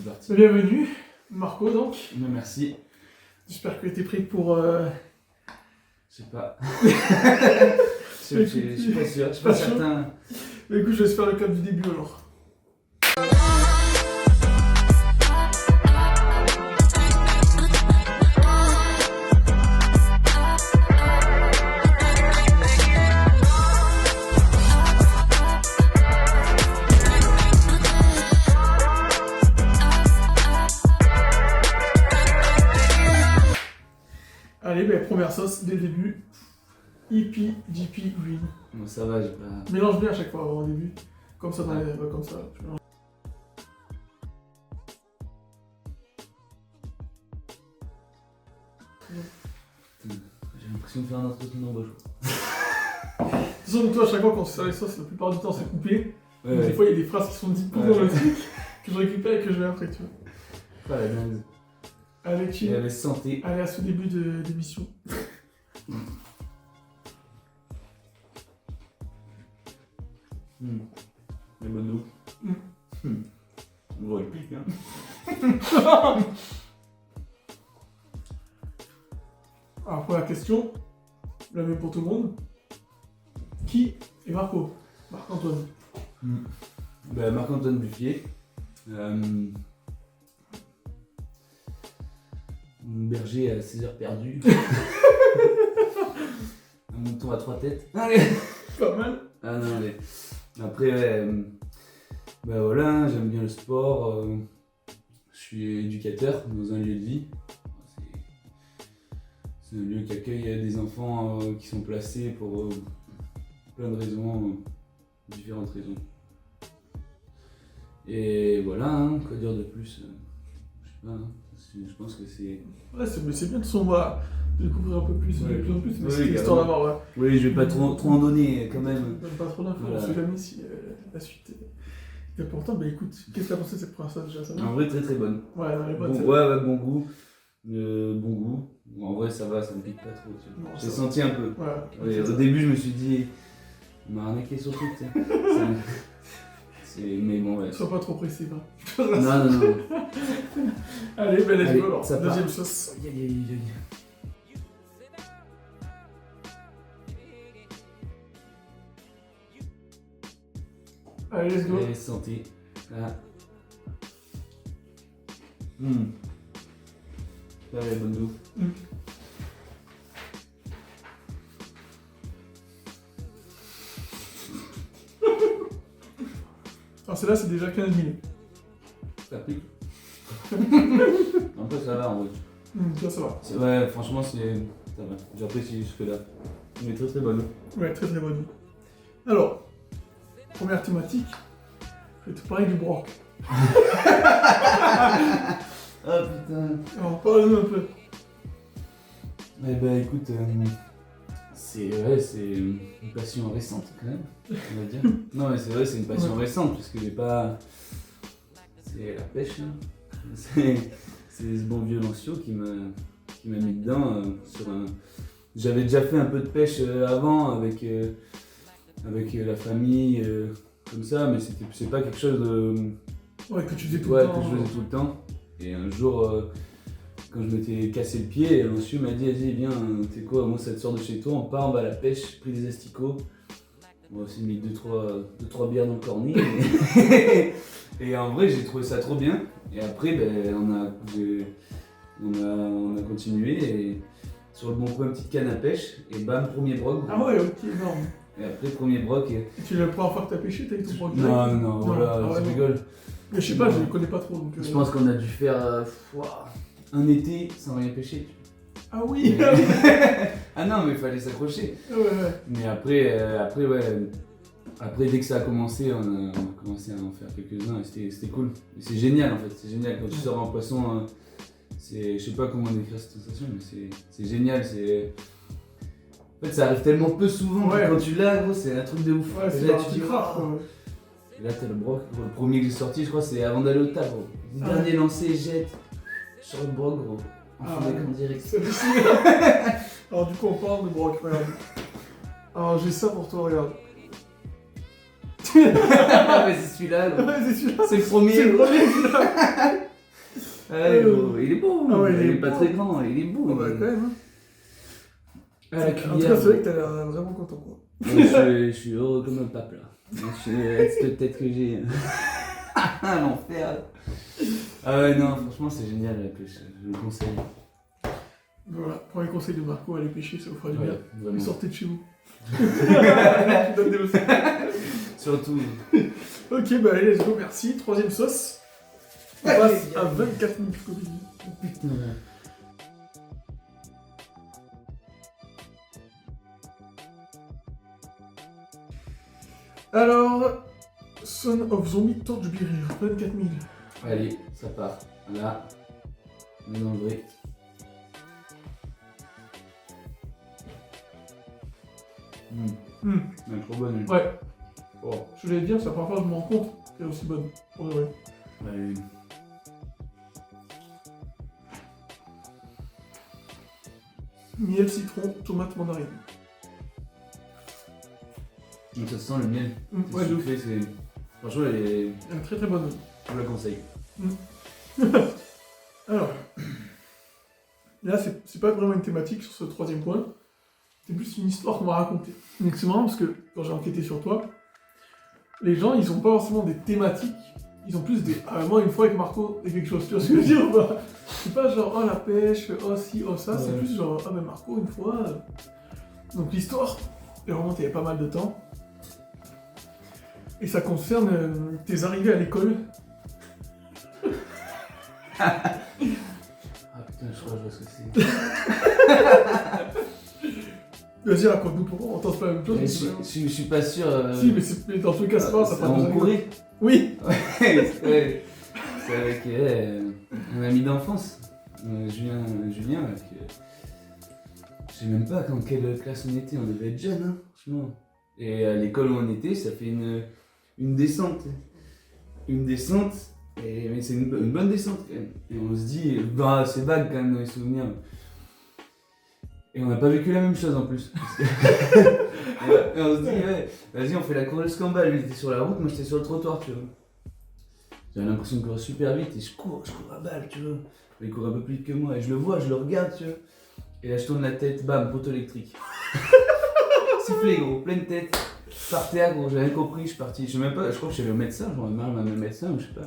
c'est parti. Bienvenue, Marco donc. Merci. J'espère que tu es prêt pour... Je sais pas. Je suis pas sûr, je suis pas certain. Mais écoute, je vais se faire le cap du début alors. Allez, ben, première sauce dès le début. Hippie, Jippy, Green. Bon, ça va, j'ai pas. Mélange bien à chaque fois au début. Comme ça, dans les... ouais, comme ça. Tu mélanges. J'ai l'impression de faire un entretien d'embauche. De toute façon, toi, à chaque fois quand tu sers les sauces, la plupart du temps c'est coupé. Ouais, Donc, ouais. des fois, il y a des phrases qui sont dites pendant le truc que je récupère et que je vais après, tu vois. Pas la dingue. Allez, Et chill. avec santé. Allez, à ce début d'émission. Les bonnes eaux. On voit le pic, hein. Alors, première question, la même pour tout le monde. Qui est Marco? Marc-Antoine. Bah, Marc-Antoine Buffier. Berger à 6 heures perdues. Un mouton à 3 têtes. Allez. Pas mal. Ah non, mais après, bah voilà, j'aime bien le sport. Je suis éducateur dans un lieu de vie. C'est un lieu qui accueille des enfants qui sont placés pour plein de raisons, différentes raisons. Et voilà, hein, quoi dire de plus, je sais pas, hein, je pense que c'est... Ouais, mais c'est bien de son, on va découvrir un peu plus, Ouais. de plus en plus, mais Oui, c'est carrément. histoire d'avoir, ouais. Oui, je vais pas trop en donner quand même. Même pas trop d'infos, Voilà. on sait jamais si la suite est importante. Bah écoute, qu'est-ce que t'as pensé de cette première sauce déjà, ça va? En vrai, très très bonne. Ouais, non, elle est bonne, Bon, celle-là. ouais, bon goût. Bon goût. Bon, en vrai, ça va, ça me pique pas trop. Tu vois. Non, J'ai ça senti un peu. Ouais, Ouais, au début, je me suis dit, on m'a arnaqué sur tout, tu sais. Mais bon, ouais. Sois pas trop pressé, va. Non, non, non. Allez, ben let's Allez, go alors. ça part. Deuxième sauce. Aïe, aïe, aïe, aïe. Allez, let's go. Allez, santé. Ah. Ouais, bonne goût. Alors celle-là, c'est déjà 15 minutes. Ça pique. Un peu, ça va en vrai. Ça va. Ouais, franchement, ça va. J'apprécie jusque-là. Mais très très bonne. Ouais, très très bonne. Alors, première thématique, je vais te parler du broc. Ah putain. Alors, parle-nous un peu. Eh ben écoute, c'est une passion récente quand même, on va dire. Non mais c'est vrai, c'est une passion récente puisque j'ai pas... C'est la pêche, hein. C'est ce bon vieux Lancio qui m'a mis dedans sur un... J'avais déjà fait un peu de pêche avant avec la famille, comme ça, mais c'est pas quelque chose de... Ouais, que tu faisais tout Ouais, le temps. que je faisais tout le temps. Et un jour, quand je m'étais cassé le pied, monsieur m'a dit, vas-y, viens, tu sais quoi, moi ça te sort de chez toi, on part, on va à la pêche, j'ai pris des asticots. On a aussi mis 2-3 bières dans le cornet. Et en vrai, j'ai trouvé ça trop bien. Et après, ben, on a continué. Et sur le bon coin, petite canne à pêche. Et bam, premier broc. Ah ouais, ok, énorme. Et après, premier broc. Et tu la première fois que t'as pêché, t'as eu ton broc direct? Non, voilà, ah ouais, tu non. rigoles. Mais je sais pas, je les connais pas trop. Donc, Je pense qu'on a dû faire un été sans rien pêcher. Ah oui. Ah non, mais il fallait s'accrocher. Ouais, ouais. Mais après, ouais. Après, dès que ça a commencé, on a commencé à en faire quelques-uns et c'était cool. Et c'est génial en fait, c'est génial quand tu sors un poisson. Je sais pas comment décrire cette sensation, mais c'est génial. En fait, ça arrive tellement peu souvent Ouais. que quand tu l'as, gros, c'est un truc de ouf. Ouais, Et c'est là, un tu petit dis, craft, oh. quoi. Et là, t'as le broc. Gros, le premier que j'ai sorti, je crois, c'est avant d'aller au taf, gros. Le Ah dernier lancé, jette sur le broc, gros. En Ah fond ouais. d'écran direct. C'est difficile. Alors du coup, on parle de broc, regarde. Alors j'ai ça pour toi, regarde. Ah, mais c'est celui-là, gros. Ouais, c'est celui-là. C'est le premier. C'est le premier, celui-là. Il est beau, Ah ouais, il est pas très grand, il est beau. Oh, bah, quand même. Hein. À la En tout cas, cuillère. c'est vrai que t'as l'air vraiment content, quoi. Je suis heureux comme un pape là. Cette tête que j'ai. L'enfer. Ah ouais, non, franchement, c'est génial la pêche. Je le conseille. Voilà, premier conseil de Marco, allez pêcher, ça vous fera du bien. Vraiment. Et sortez de chez vous. Tu donnes des leçons. Surtout. Ok, bah allez, let's go, merci. Troisième sauce. On passe à 24 000 Scoville. Oh putain. Alors, Son of Zombie Torchbearer, 24 000. Allez, ça part. Là, on est dans le vrai. Elle est trop bonne. Elle. Ouais, Oh. je voulais dire, c'est la première fois que je me rends compte qu'elle est aussi bonne. Pour de vrai. Ouais. Miel, citron, tomate, mandarine. Donc ça sent le miel. C'est Ouais, de ouf. sucré, c'est. Franchement, elle est. Elle est très très bonne. Je vous la conseille. Alors, là, c'est pas vraiment une thématique sur ce troisième point. C'est plus une histoire qu'on m'a racontée. Donc c'est marrant parce que quand j'ai enquêté sur toi, les gens, ils ont pas forcément des thématiques. Ils ont plus des. Ah, moi, une fois avec Marco, et quelque chose. Tu vois ce que je veux dire ou pas? C'est pas genre, oh la pêche, oh ci, oh ça. C'est Ouais. plus genre, ah ben Marco, une fois. Donc l'histoire, elle remonte il y a pas mal de temps. Et ça concerne tes arrivées à l'école. Ah putain, je crois que je vois ce que c'est. Vas-y, raconte-nous pourquoi on entend pas la même chose. Mais mais je c'est- suis pas sûr. Si, mais dans tous les cas, c'est pas, ça c'est parle en de Corée. Oui. Ouais, c'est avec un ami d'enfance, Julien, avec, je sais même pas dans quelle classe on était, on devait être jeunes, hein, franchement. Et à l'école où on était, ça fait une descente. Une descente, mais c'est une bonne descente quand même. Et on se dit, bah c'est vague quand même dans les souvenirs. Et on n'a pas vécu la même chose en plus. Et on se dit, ouais, vas-y, on fait la course de Scambal. Lui il était sur la route, moi j'étais sur le trottoir, tu vois. J'avais l'impression de courir super vite et je cours à balle, tu vois. Il court un peu plus vite que moi et je le vois, je le regarde, tu vois. Et là je tourne la tête, bam, poteau électrique. Sifflé gros, pleine tête. Par terre gros, j'ai rien compris, je suis parti. Je sais même pas, je crois que j'allais au médecin, j'en ai marre de même médecin ou je sais pas.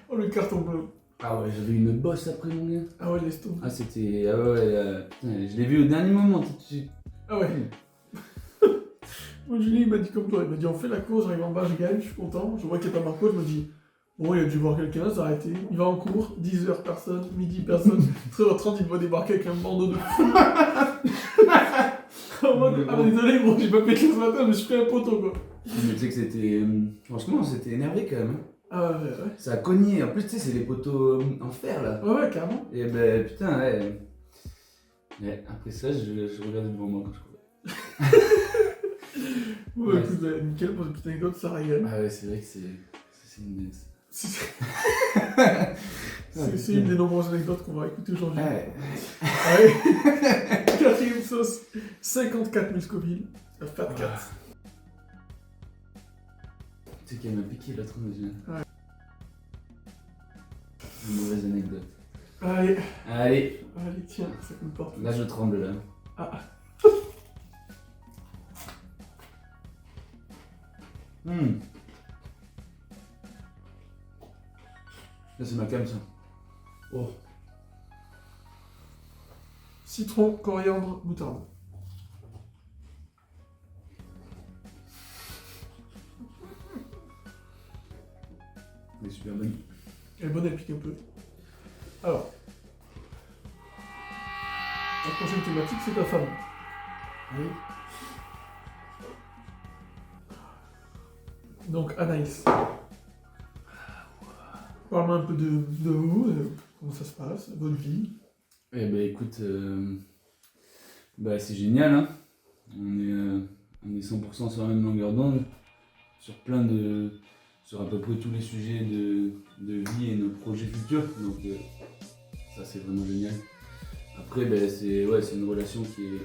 Oh, le carton bleu. Ah ouais, j'avais une bosse après mon gars. Ah ouais, laisse tomber. Ah c'était. Ah ouais, putain, je l'ai vu au dernier moment tout de suite. Ah ouais. Moi, Julie, il m'a dit comme toi. Il m'a dit, on fait la course, j'arrive en bas, je gagne, je suis content. Je vois qu'il n'y a pas Marco, je me dis, bon, il a dû voir quelqu'un, s'est arrêté. Il va en cours, 10h personne, midi personne, 13h30, il va débarquer avec un bandeau de fou. En mode, ah désolé, gros, j'ai pas pété ce matin, mais je pris un poteau quoi. Mais tu sais que c'était. Franchement, on s'était énervé quand même. Hein. Ah ouais. Ça a cogné. En plus, tu sais, c'est des poteaux en fer là. Ouais, carrément. Et ben putain, ouais. Ouais, après ça, je regardais devant moi quand je courais. Ouais, Ouais. écoute, nickel pour cette petite anecdote, ça régale. Ah ouais, c'est vrai que c'est une. C'est une des nombreuses anecdotes qu'on va écouter aujourd'hui. Ouais. Ouais. Quatrième sauce, 54 000 Scoville, la Fat Cat. Tu sais qu'elle m'a piqué l'autre mesure. Ouais. Une mauvaise anecdote. Allez, Allez, tiens, ça comporte. là je tremble là. Ah, Là c'est ma cam ça. Oh. citron, coriandre, moutarde. Elle est super bonne. Elle est bonne, elle pique un peu. Alors, la prochaine thématique, c'est ta femme. Oui. Donc, Anaïs. Parle-moi un peu de vous, comment ça se passe, votre vie. Eh ben écoute, bah c'est génial hein. On est 100% sur la même longueur d'onde, sur sur à peu près tous les sujets de vie et nos projets futurs. Donc ça c'est vraiment génial. Après ben c'est une relation qui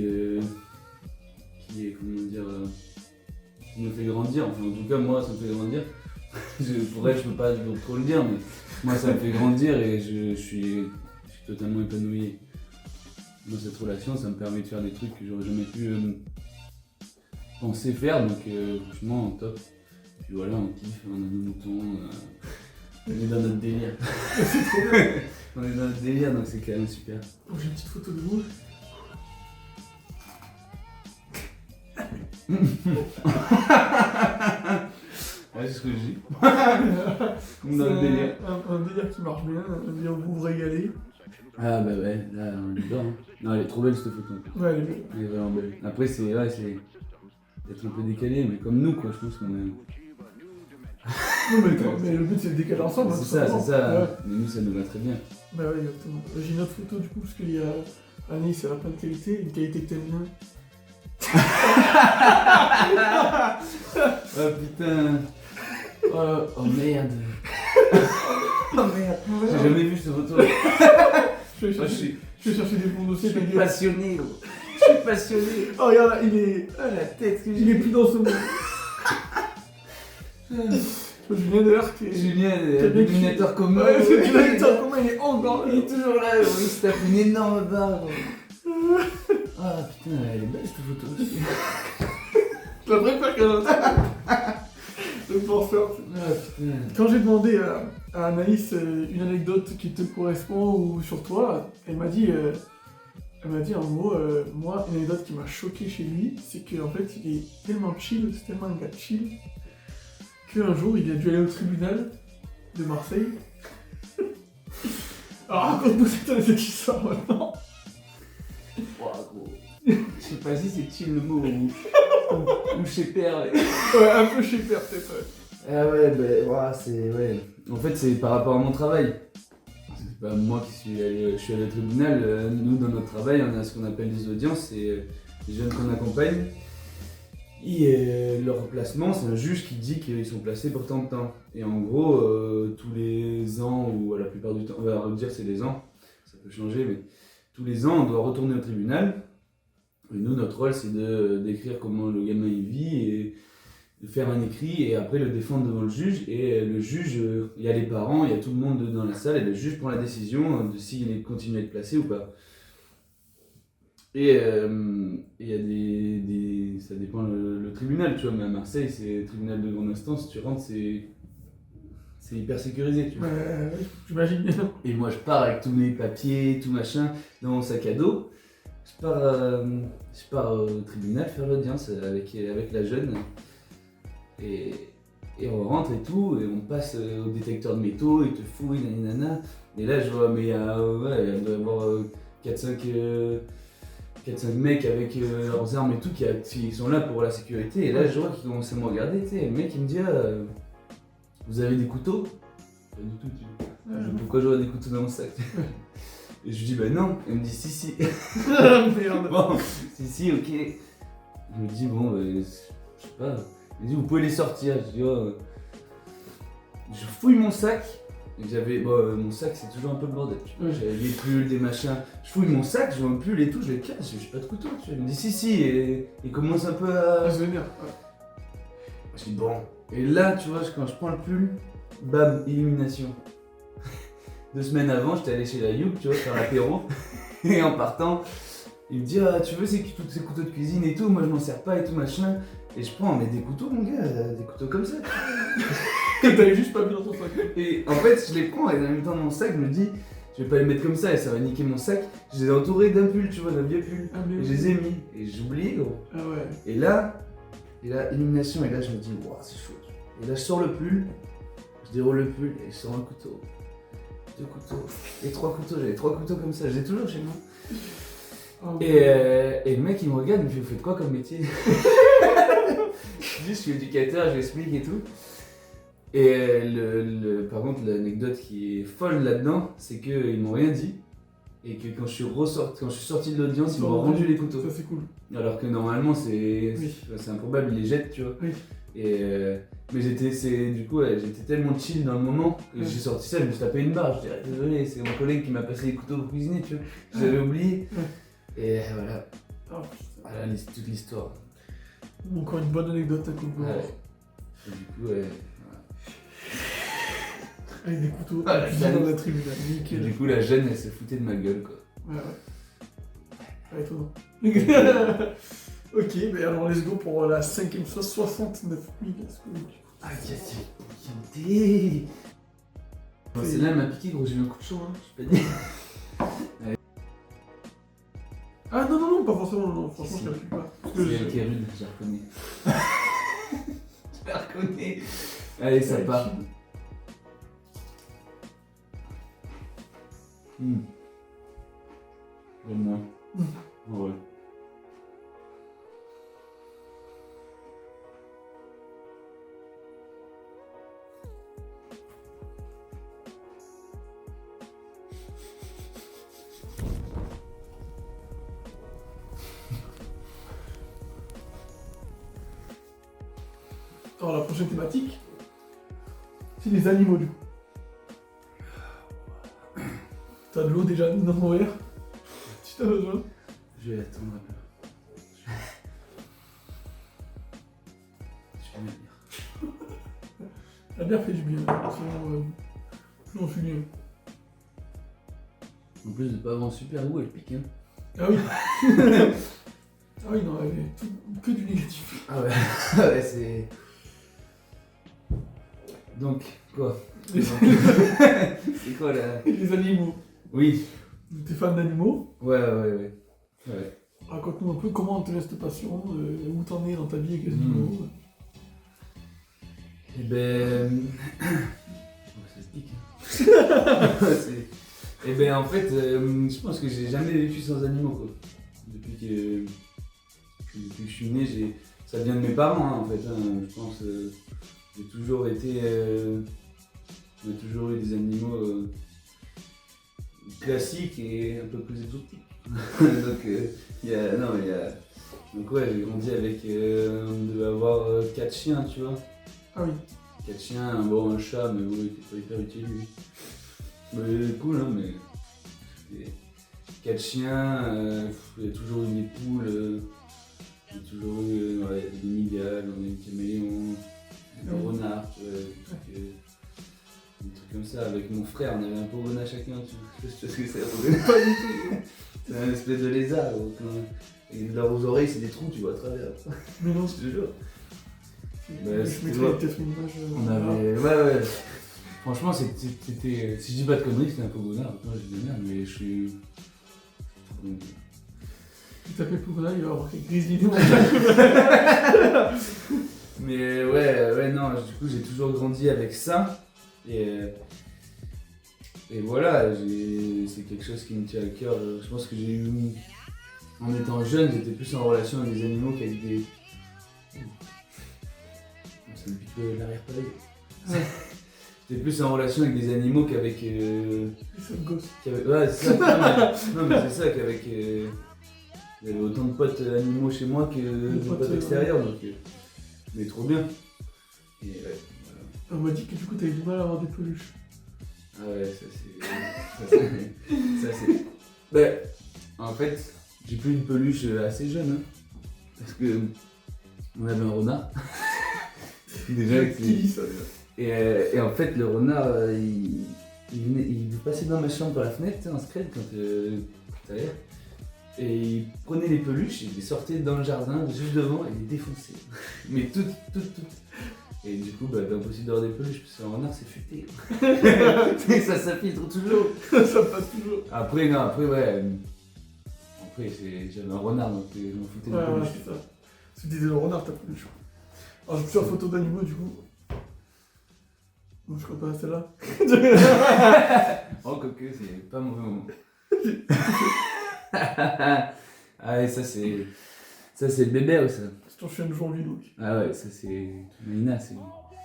est comment dire qui me fait grandir. Enfin en tout cas moi ça me fait grandir. Pour elle, je peux pas trop le dire, mais moi, ça me fait grandir et je suis totalement épanoui. Dans cette relation, ça me permet de faire des trucs que j'aurais jamais pu penser faire, donc franchement, top. Puis voilà, on kiffe, on a nos moutons, on est dans notre délire. C'est trop bien. On est dans notre délire, donc c'est quand même super. Donc j'ai une petite photo de vous. Ouais, c'est ce que je dis. Comme dans le délire. Un délire qui marche bien, un délire où vous vous régalez. Ah bah ouais, là on est dedans. Hein. Non, elle est trop belle cette photo. Ouais, elle est belle. Elle est vraiment belle. Après, c'est peut-être un peu décalé, mais comme nous, quoi, je pense qu'on est. Non, mais le but c'est de décaler ensemble. hein, C'est tout ça, simplement. c'est ça. Ouais. Mais nous, ça nous va très bien. Bah ouais, exactement. J'ai une autre photo du coup, parce qu'il y a Anaïs, elle a plein de qualités, une qualité que t'aimes bien. Oh putain. Oh merde. Oh merde. J'ai jamais vu cette photo. Je vais Moi, chercher des bons je dossiers. suis t'inquiète. passionné, gros. Je suis passionné. Oh regarde là, il est. Oh la tête que Il est plus dans ce monde. Julien d'ailleurs qui est. Julien, T'as bien dénominateur commun. Ouais, c'est le comment il est encore. Il est toujours là, gros. Il se tape une énorme barre, gros. Ah putain, elle est belle cette photo aussi. Je la préfère qu'un autre. Le penseur. Ah putain. Quand j'ai demandé à Anaïs une anecdote qui te correspond ou sur toi, elle m'a dit en gros, moi, une anecdote qui m'a choqué chez lui, c'est qu'en fait, il est tellement chill, c'est tellement un gars chill, qu'un jour, il a dû aller au tribunal de Marseille. Alors raconte-nous cette histoire maintenant. Ouah, gros. Je sais pas si c'est chill le mot ou chez père. Ouais, un peu chez père, peut-être. Ouais. Ah ouais, bah, ouah, c'est. Ouais. En fait, c'est par rapport à mon travail. C'est pas moi qui suis allé, je suis allé au tribunal. Nous, dans notre travail, on a ce qu'on appelle des audiences. C'est les jeunes qu'on accompagne. Et leur placement, c'est un juge qui dit qu'ils sont placés pour tant de temps. Et en gros, tous les ans, ou à la plupart du temps, on va dire c'est les ans, ça peut changer, mais tous les ans, on doit retourner au tribunal. Et nous, notre rôle, c'est d'écrire comment le gamin il vit et de faire un écrit et après le défendre devant le juge. Et le juge, il y a les parents, il y a tout le monde dans la salle et le juge prend la décision de s'il continue à être placé ou pas. Et il y a ça dépend le tribunal, tu vois, mais à Marseille, c'est le tribunal de grande instance, tu rentres, c'est hyper sécurisé, tu vois. J'imagine bien. Et moi, je pars avec tous mes papiers, tout machin, dans mon sac à dos. Je pars au tribunal faire l'audience avec la jeune. Et on rentre et tout, et on passe au détecteur de métaux, il te fouille, nanana. Et là, je vois, mais il doit y avoir 4-5 mecs avec leurs armes et tout qui sont là pour la sécurité. Et là, je vois qu'ils commencent à me regarder, tu sais. Et le mec, il me dit, vous avez des couteaux? Pas du tout, tu vois. Pourquoi j'aurais des couteaux dans mon sac? Et je lui dis, bah non. Il me dit, si. Merde. Bon, si, ok. Je me dis, bon, je sais pas. Il me dit, vous pouvez les sortir. Je dis, oh. Je fouille mon sac. Et j'avais, mon sac, c'est toujours un peu le bordel. J'avais des pulls, des machins. Je fouille mon sac, je vois un pull et tout, je les casse, j'ai pas de couteau. Tu vois. Il me dit, si. Et il commence un peu à. Je vénère. Je dis, bon. Et là, tu vois, quand je prends le pull, bam, illumination. 2 semaines avant, j'étais allé chez la Youk, tu vois, faire l'apéro. Et en partant, il me dit, tu veux tous ces couteaux de cuisine et tout, moi je m'en sers pas et tout machin. Et je prends, mais des couteaux, mon gars, des couteaux comme ça. T'avais juste pas mis dans ton sac. Et en fait, je les prends et en même temps dans mon sac, je me dis, je vais pas les mettre comme ça et ça va niquer mon sac. Je les ai entourés d'un pull, tu vois, d'un vieux pull. Et je les ai mis. Et j'ai oublié, gros. Ah ouais. Et là, illumination, et là je me dis, waouh, c'est chaud. Et là, je sors le pull, je déroule le pull et je sors un couteau. 2 couteaux et 3 couteaux, j'avais 3 couteaux comme ça, j'ai toujours chez moi. Oh, Et le mec il me regarde, il me fait, vous faites quoi comme métier? Je suis éducateur, je l'explique et tout. Et par contre, l'anecdote qui est folle là-dedans, c'est qu'ils m'ont rien dit. Et que quand je suis sorti de l'audience, ils m'ont rendu les couteaux. Ça c'est cool. Alors que normalement, c'est improbable, ils les jettent, tu vois. Oui. Mais j'étais tellement chill dans le moment que j'ai sorti ça, je me suis tapé une barre. Je dis, désolé, c'est mon collègue qui m'a passé les couteaux pour cuisiner, tu vois. J'avais oublié. Et voilà. Oh, Voilà toute l'histoire. Encore une bonne anecdote à coup de Ouais. Et du coup, Avec des couteaux, Ah, la cuisine gêne. dans la tribune, nickel. Du coup, la gêne, elle se foutait de ma gueule, quoi. Ouais, ouais. Ouais, étonnant. Ok, mais alors let's go pour la 5ème sauce, 69 000. Ah, yes, bon, celle-là, elle m'a piqué, gros, j'ai eu un coup de chaud, hein, je peux pas dire. Ah non, non, non, pas forcément, non, franchement, Si. je calcule pas. Parce C'est que elle qui est rude, je la reconnais. Je la reconnais. Allez, ça Ouais, part. J'aime bien. Ouais. Alors, la prochaine thématique, c'est les animaux, du coup. T'as de l'eau déjà dans ton verre. Tu t'as besoin. Je vais attendre un peu. Je vais mettre. La bière fait du bien. Non, Julien. En plus de pas avoir un super goût, elle pique, hein. Ah oui. Ah oui, non, elle est que du négatif. Ah ouais, ah ouais, c'est. Donc, quoi Les, C'est quoi là les animaux. Oui. T'es fan d'animaux? Ouais. Raconte-nous un peu comment te laisse cette passion, où t'en es dans ta vie avec les animaux. Eh ben. Ouais, ça se pique. Hein. Eh ben, en fait, je pense que j'ai jamais vécu sans animaux, quoi. Depuis que je suis né, ça vient de mes parents, hein, en fait. Hein. Je pense j'ai toujours été. On a toujours eu des animaux classiques et un peu plus exotiques. Donc, Donc, ouais, j'ai grandi avec. On devait avoir 4 chiens, tu vois. Ah oui. 4 chiens, un chat, mais bon, il était pas hyper utile lui. Mais cool, hein, mais. 4 chiens, il y a toujours eu des poules, il y a toujours eu des migales, des caméléons, des renards, tu vois, des trucs comme ça. Avec mon frère, on avait un pogona chacun, tu sais ce que c'est, un pogona. Pas du tout. C'est un espèce de lézard, et leurs oreilles, c'est des trous, tu vois à travers. Mais non, Je te jure. je c'était mettrai vrai. peut-être une image. On avait. Ouais. Franchement, c'était. Si je dis pas de conneries, c'était un pogona. Moi, je dis merde, mais je suis. Donc, Tu t'appelles Pougona, il va y avoir quelques grizzlies dans mais ouais, non, du coup, j'ai toujours grandi avec ça. Et voilà, c'est quelque chose qui me tient à cœur. Je pense que j'ai eu. En étant jeune, j'étais plus en relation avec des animaux qu'avec des. Ça me pique l'arrière-palais. J'étais plus en relation avec des animaux qu'avec. C'est un gosse. Ouais, c'est ça. Non, mais c'est ça qu'avec. Il y avait autant de potes animaux chez moi que de potes extérieurs, donc. Mais trop bien. Et ouais, voilà. On m'a dit que du coup t'avais du mal à avoir des peluches. Ah ouais, ça c'est. Ben, en fait, j'ai pris une peluche assez jeune, hein, parce que on avait un renard. Déjà, Qui dit ça déjà? et en fait, le renard, il passait dans ma chambre par la fenêtre, tu sais, en secret, quand t'allais. Et il prenait les peluches, il les sortait dans le jardin, juste devant, et il les défonçait. Mais toutes. Et du coup, impossible d'avoir des peluches, parce qu'un renard, c'est futé. Et ça s'infiltre toujours. Ça passe toujours. Après, ouais. Après, j'avais un renard, donc je m'en foutais des Ouais, peluches. c'est ça. Si tu disais le renard, t'as peluche. Alors j'ai plusieurs photos d'animaux du coup. Non, je crois pas à celle-là. Oh, quoique, c'est pas un mauvais moment. Ah ouais, ça c'est le bébé, ça. C'est ton chien d'aujourd'hui donc. Ah ouais, ça c'est. Maïna, c'est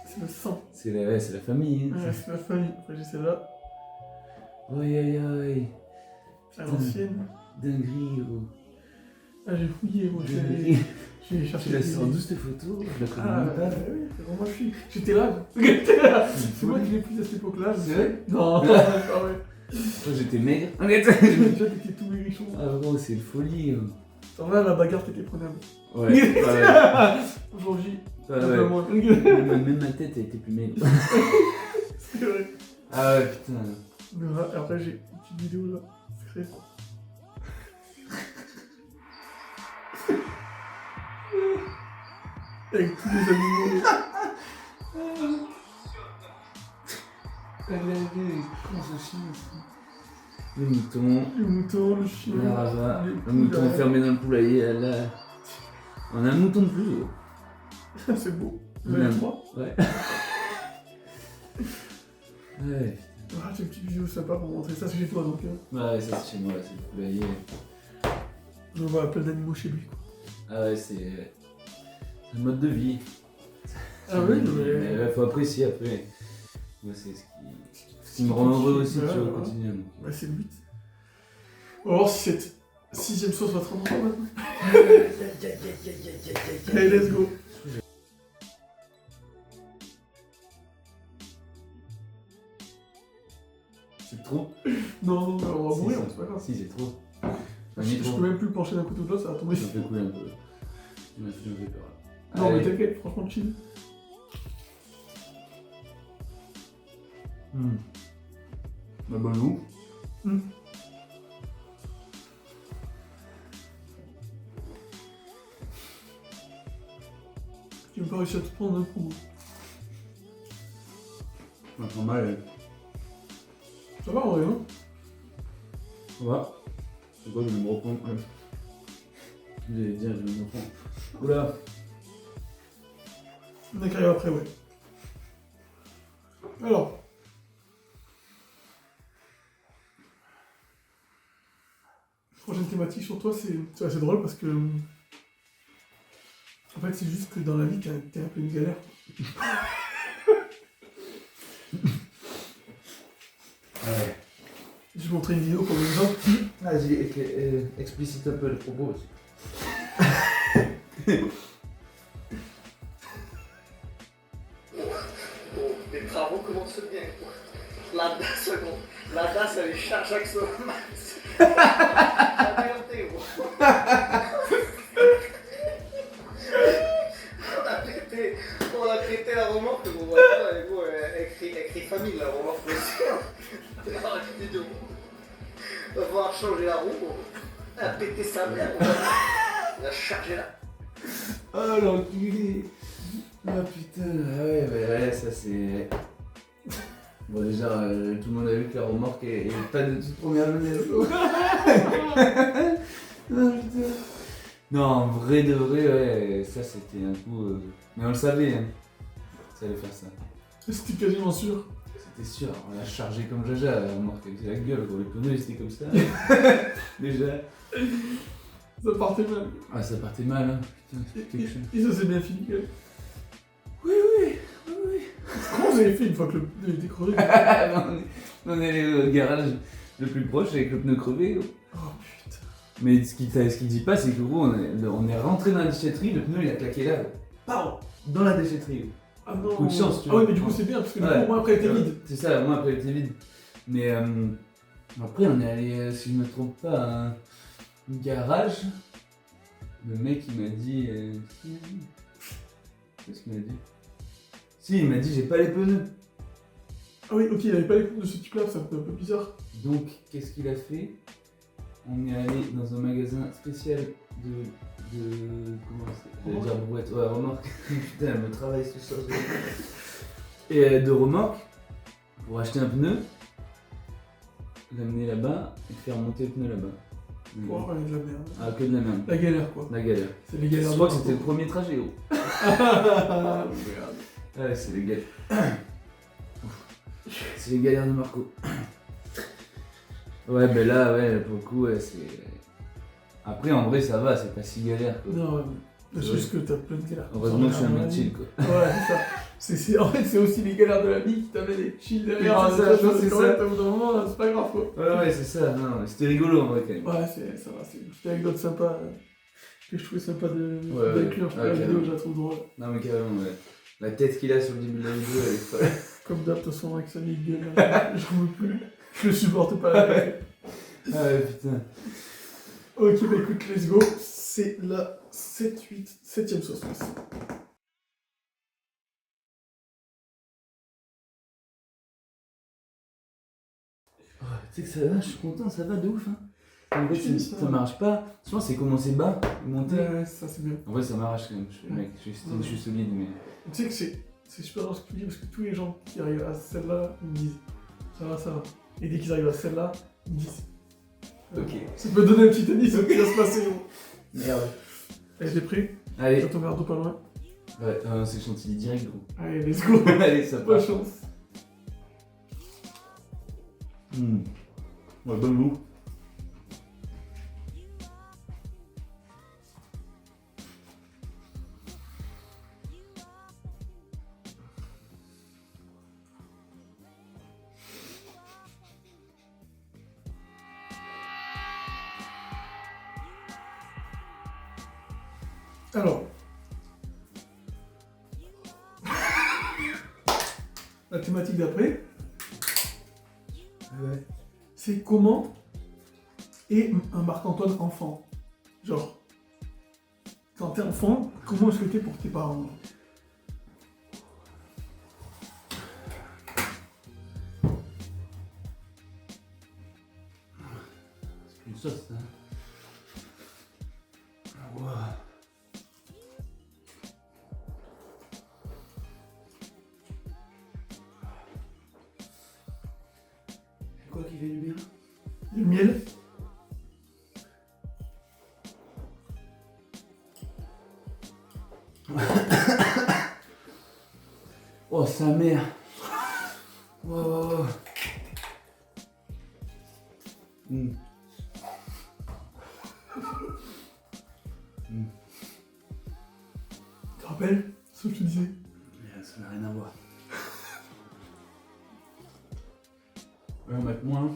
C'est le sang. c'est la famille. Hein. Ouais, c'est la famille. Après j'ai celle-là. Oi. À l'ancienne. Dinguerie, gros. Ah, j'ai fouillé, moi. Dinguerie. J'ai Tu cherché. la sors d'où cette photo? Je la connais Ah, même pas. oui, c'est vraiment je suis. J'étais là. C'est moi qui l'ai pris à cette époque-là. C'est vrai? Non, ah ouais. Toi, j'étais maigre. Déjà, t'étais tout maigrichon. Ah, gros, c'est une folie. Attends, là, la bagarre t'était prenable. Ouais. Aujourd'hui, Ouais. un peu moins. Même ma tête a été plus maigre. C'est vrai. Ah ouais, putain. Mais voilà, et après, j'ai une petite vidéo là, secrète. Avec tous les animaux. Comment ça chie aussi. Le mouton, Le mouton, le chien. la rava, les le mouton poulailles. enfermé dans le poulailler, là. On a un mouton de plus. C'est beau. On Vous a avez un- trois. Ouais. Ouais. Ah, j'ai une petite vidéo sympa pour montrer ça, c'est chez toi donc. Ouais, ça c'est chez moi, c'est le poulailler. On voit plein d'animaux chez lui. Quoi. Ah ouais, c'est un mode de vie. Ah oui, mais ouais, faut apprécier après. Moi, c'est ce qui me rend heureux aussi, tu vois, au quotidien. Donc. Ouais, c'est le but. On va voir si cette 6ème sauce va te rendre heureux maintenant. Allez, let's go. C'est trop. Non, non, on va Si, mourir, si. c'est pas grave. Si, c'est trop. Je peux même plus le pencher d'un côté ou de l'autre, ça va tomber. Ça me fait couler un peu. Ça me fait peur. Non, mais Allez. t'inquiète, franchement, chill. Bah, bon goût. Tu n'as pas réussi à te prendre un coup. Ça sent mal. Ça va en vrai, hein? Ça va. C'est quoi, je vais me reprendre. Je vais dire, je vais me reprendre. Oula. On a qu'à arriver après, ouais. Alors. Prochaine thématique sur toi, c'est assez drôle parce que. En fait, c'est juste que dans la vie, t'es un peu une galère. Ouais. Je vais montrer une vidéo comme exemple. Vas-y, explicite un peu le propos aussi. Les travaux commencent bien. La DAS, elle est chaque semaine. La vérité, gros. On a traité la remorque, mon voisin, et gros, elle crie famille, la remorque aussi. Alors, la vidéo. On va pouvoir changer la roue, gros. Elle a pété sa mère, on a chargé là. Oh l'enculé. Ah putain, ah ouais, bah ouais, ça c'est... Bon déjà, tout le monde a vu que la remorque est pas de toute première année. Non putain. Non, en vrai de vrai, ouais, ça c'était un coup... Mais on le savait, hein. Ça allait faire ça. C'était quasiment sûr. C'était sûr, on l'a chargé comme Jaja, la remorque, c'est la gueule, quoi. Les pneus ils étaient comme ça. Déjà. Ça partait mal. Ah ça partait mal, hein. Putain, c'était quelque chose. Et ça s'est bien fini, quand même. Oui. Comment vous avez fait une fois que le pneu était crevé? On est allé au garage le plus proche avec le pneu crevé. Gros. Oh putain. Mais ce qu'il dit pas, c'est que gros, on est rentré dans la déchetterie, le pneu il a claqué là. Pardon, dans la déchetterie. Gros. Ah non. Coup de chance, tu Ah vois. oui, mais du coup, c'est bien, parce que du Ouais. coup, moi après, elle était vide. C'est ça, moi après elle était vide. Mais après, on est allé, si je me trompe pas, à un garage. Le mec il m'a dit. Qu'est-ce qu'il m'a dit? Si, il m'a dit j'ai pas les pneus. Ah oui, ok, il avait pas les pneus de ce type-là, ça me fait un peu bizarre. Donc, qu'est-ce qu'il a fait? On est allé dans un magasin spécial de comment c'est? J'allais dire brouette, ouais, remorque. Putain, elle me travaille ce soir. Et de remorque, pour acheter un pneu, l'amener là-bas et faire monter le pneu là-bas. Oh, ouais, de la merde. Ah, que de la merde. La galère, quoi. La galère. C'est les galères Je de crois que Marco. c'était le premier trajet, gros. Ah, merde. Ouais, c'est les galères. C'est les galères de Marco. Ouais, ben là, ouais, pour le coup, ouais, c'est. Après, en vrai, ça va, c'est pas si galère, quoi. Non, ouais, mais c'est Ouais. juste que t'as plein de galères. Heureusement que je suis un Dans la mec vie. chill, quoi. Ouais, c'est ça. En fait, c'est aussi les galères de la vie qui t'amènent les chill derrière. Oui, c'est ça, parce c'est qu'en ça. fait, au bout d'un moment, c'est pas grave, quoi. Ouais, c'est ça, non, mais c'était rigolo en vrai quand même. Ouais, ça va, c'est une petite anecdote sympa que je trouvais sympa Ouais, d'inclure dans la vidéo, carrément. je la trouve drôle. Non, mais carrément, ouais. La tête qu'il a sur le début de la vidéo, elle est folle. Comme d'hab, de toute façon, avec sa vieille gueule, j'en veux plus. Je le supporte pas. Ah ouais, putain. Ok, bah écoute, let's go. C'est la 7ème sauce. Tu sais que ça va, je suis content, ça va de ouf. Hein. En vrai, Je dis ça ça. m'arrache pas. Souvent, c'est commencer bas, monter. Ouais, ça c'est bien. En vrai, ça m'arrache quand même. Mec, je suis solide, mais. Tu sais que c'est super dans ce que tu dis parce que tous les gens qui arrivent à celle-là, ils me disent ça va, ça va. Et dès qu'ils arrivent à celle-là, ils me disent Ok. ça peut donner un petit indice ce qui va se passer. Gros. Merde. Allez, t'es prêt? Allez. T'as ton verre d'eau pas loin. Ouais, c'est chantilly direct, gros. Allez, let's go. Allez, ça Bonne passe. chance. Ouais, bonne goût. Alors. La thématique d'après, Ouais. c'est comment est un Marc-Antoine enfant. Genre, quand t'es enfant, comment est-ce que t'es pour tes parents? C'est une sauce, ça. Ouah. C'est quoi qui fait du bien? Le miel. Oh, sa mère. Wow. Mm. Tu te rappelles ce que je te disais? Ça n'a rien à voir. Ouais, on va être moins.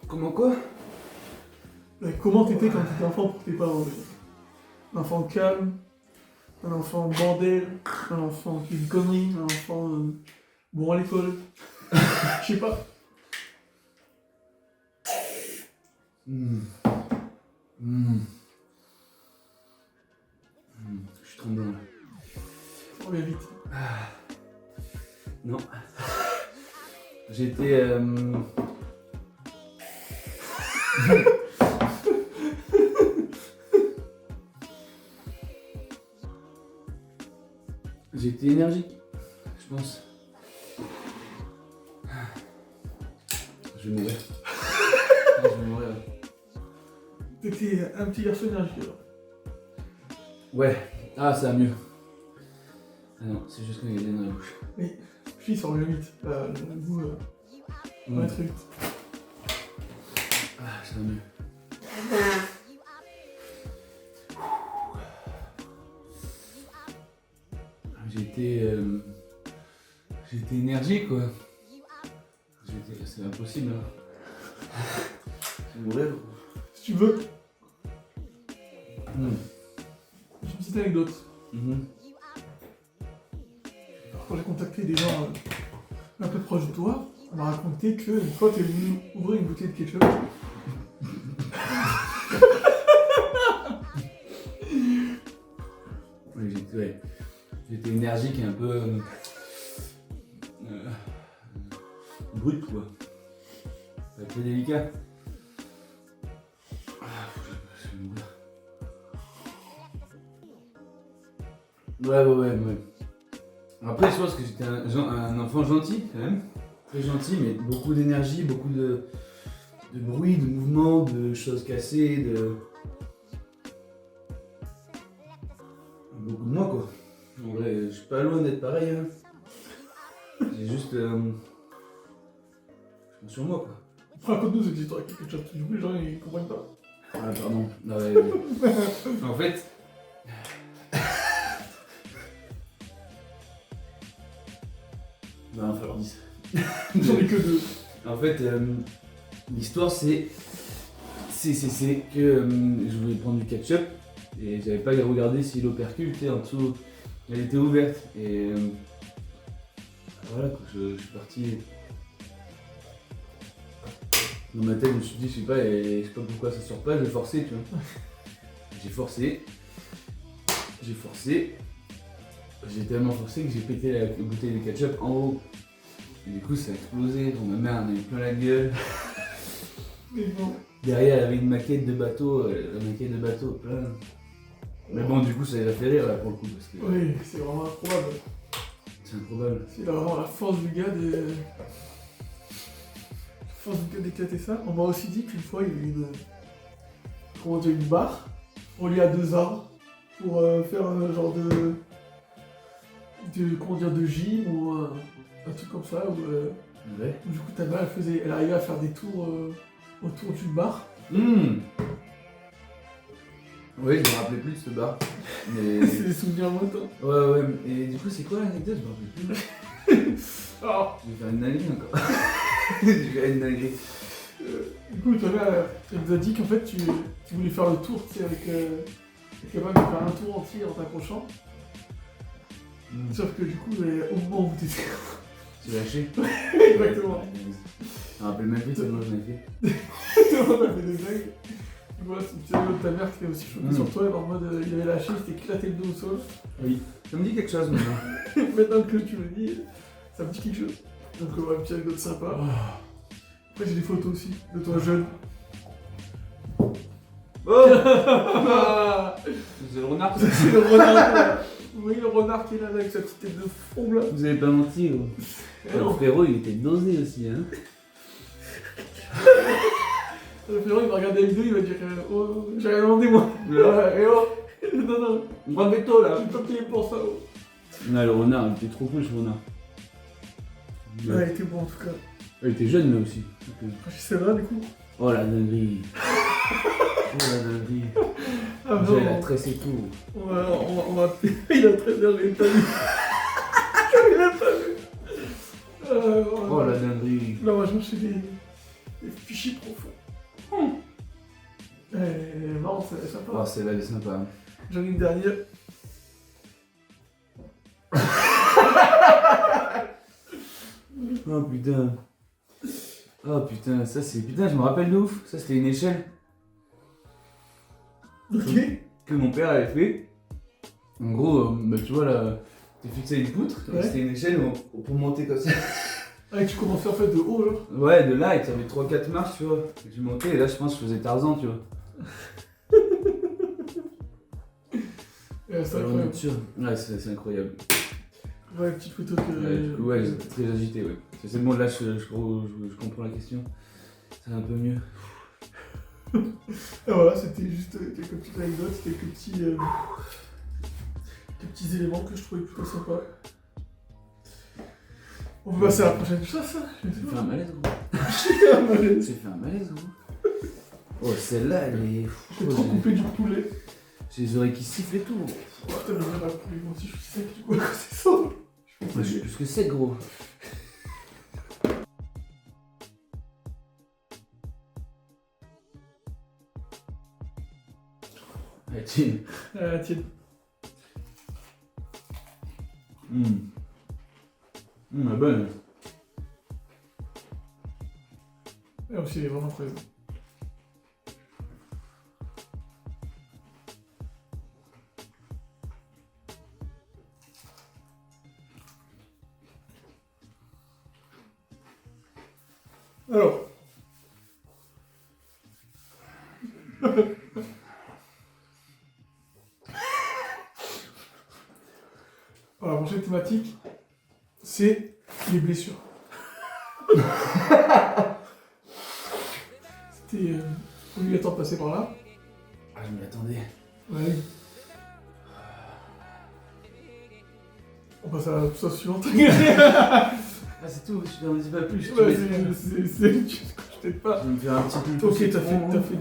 Comment quoi? Comment t'étais quand t'étais enfant pour tes parents déjà? Un enfant calme, un enfant bordel, un enfant qui fait une connerie, un enfant bon à l'école. Je sais pas. Je suis tremblant là. Ça revient vite. Non. J'étais. J'étais énergique, je pense. Je vais mourir. Je vais mourir. T'étais un petit garçon énergique alors. Ouais. Ah, ça va mieux. Ah non, c'est juste quand il y a des dans la bouche. Puis ça revient vite. Le goût va très vite. Ah, ça va mieux. J'étais énergique quoi. C'est impossible. Hein. Je vais mourir. Si tu veux, Mm. j'ai une petite anecdote. Mhm. Quand j'ai contacté des gens un peu proches de toi, on m'a raconté qu'une fois t'es venu ouvrir une bouteille de ketchup. Ouais, j'étais énergique et un peu brut quoi. C'est très délicat. Ah, je vais mourir. Ouais. Après, je pense que j'étais un enfant gentil quand même. Très gentil, mais beaucoup d'énergie, beaucoup de bruit, de mouvements, de choses cassées, de. Beaucoup de moi quoi. En vrai, je suis pas loin d'être pareil. Hein. J'ai juste. Je compte sur moi quoi. Raconte-nous cette histoire avec le ketchup. Du coup, les gens ils comprennent pas. Ah, pardon. Non, ouais. En fait. Non, il va falloir dire ça. J'en ai que deux. En fait, l'histoire c'est que je voulais prendre du ketchup et j'avais pas regardé si l'opercule était en dessous, elle était ouverte et voilà quoi, je suis parti. Dans ma tête, je me suis dit, je sais pas pourquoi ça sort pas, je vais forcer, tu vois. J'ai forcé, j'ai tellement forcé que j'ai pété la bouteille de ketchup en haut. Et du coup, ça a explosé. Donc, ma mère en a eu plein la gueule. Mais bon. Derrière, elle avait une maquette de bateau, plein. Mais bon, du coup, ça les a fait rire là pour le coup. Parce que Oui, c'est vraiment improbable. c'est improbable. C'est vraiment la force du gars de. La force du gars d'éclater ça. On m'a aussi dit qu'une fois, il y a eu une. Comment dire, une barre reliée à 2 arbres pour faire un genre de. Comment dire, de gym ou un truc comme ça. Ouais. Où, du coup, ta mère, elle arrivait à faire des tours autour d'une barre. Oui, je me rappelais plus de ce bar. Mais... C'est des souvenirs lointains. ouais. Et du coup, c'est quoi l'anecdote? Je me rappelle plus. Alors, Je vais faire une dinguerie encore. Je vais faire une dinguerie. du coup, ta mère, elle nous a dit qu'en fait, tu voulais faire le tour, tu sais, avec. T'es capable de faire un tour entier en t'accrochant. Sauf que du coup, au moment où t'étais. Tu l'as lâché? Exactement. Je me rappelle même plus tellement j'en ai fait. On a fait des blagues. Du coup, c'est une petite anecdote de ta mère qui était aussi choquée sur toi, en mode il avait lâché, il s'était éclaté le dos au sol. Oui. Ça me dit quelque chose maintenant. Maintenant que tu me le dis, ça me dit quelque chose. Donc, ouais, une petite anecdote sympa. Après, j'ai des photos aussi de toi jeune. Oh C'est le renard. C'est le renard. Oui, le renard qui est là avec sa petite tête de fond là. Vous avez pas menti, gros. Le frérot, il était dosé aussi, hein. Le frérot, il va regarder la vidéo, il va dire oh, j'ai rien demandé moi. Ouais. Et oh, non, On prend le veto là. j'ai pas payé pour ça. Oh. Non, le renard, il était trop cool ce renard. Ouais, il était bon en tout cas. Il était jeune là aussi. Après, c'est là du coup. Oh la dinguerie. Oh la dinguerie. Ah Déjà, il a non, tressé tout. on va. Il a très bien, je l'ai pas vu. Je l'ai pas vu. Oh la dinguerie. Là, on va chercher des fichiers profonds. Marrant, c'est sympa. Oh, celle-là, elle est sympa. J'en ai une dernière. Oh putain. Oh putain, ça c'est. Putain, je me rappelle de ouf. Ça c'était une échelle Ok. que mon père avait fait. En gros, bah, tu vois là, t'es fixé à une poutre. Et Ouais. c'était une échelle pour monter comme ça. Ah, tu commençais en fait de haut, genre. Ouais, de là, et tu avais 3-4 marches, tu vois. Et je montais, et là, je pense que je faisais Tarzan, tu vois. C'est Alors, incroyable. nature. Ouais, c'est incroyable. Ouais, petite photo que. Ouais, du coup, ouais, j'étais très agité, ouais. C'est bon, là, je comprends la question. C'est un peu mieux. Et voilà, c'était juste quelques petites anecdotes, quelques petits éléments que je trouvais plutôt sympas. On peut passer à la prochaine chose, ça. J'ai fait un malaise, gros. J'ai J'ai fait un malaise, gros. Oh, celle-là, elle est. trop coupé du poulet. J'ai les oreilles qui sifflent et tout. Oh, putain, j'en ai pas poulet. Moi aussi, je suis sec du coup, c'est ça. Moi, je suis plus que sec, gros. Allez, tiens. Tiens. La bonne. Et aussi, il est vraiment présent. Alors. Alors, la prochaine thématique, c'est les blessures. C'était obligatoire de passer par là. Ah, je m'y attendais. Ouais. On passe à la chose suivante. Ah, c'est tout, je n'en dis pas plus. Ouais, je t'aide pas. Je vais me faire un petit peu. Ok, t'as fait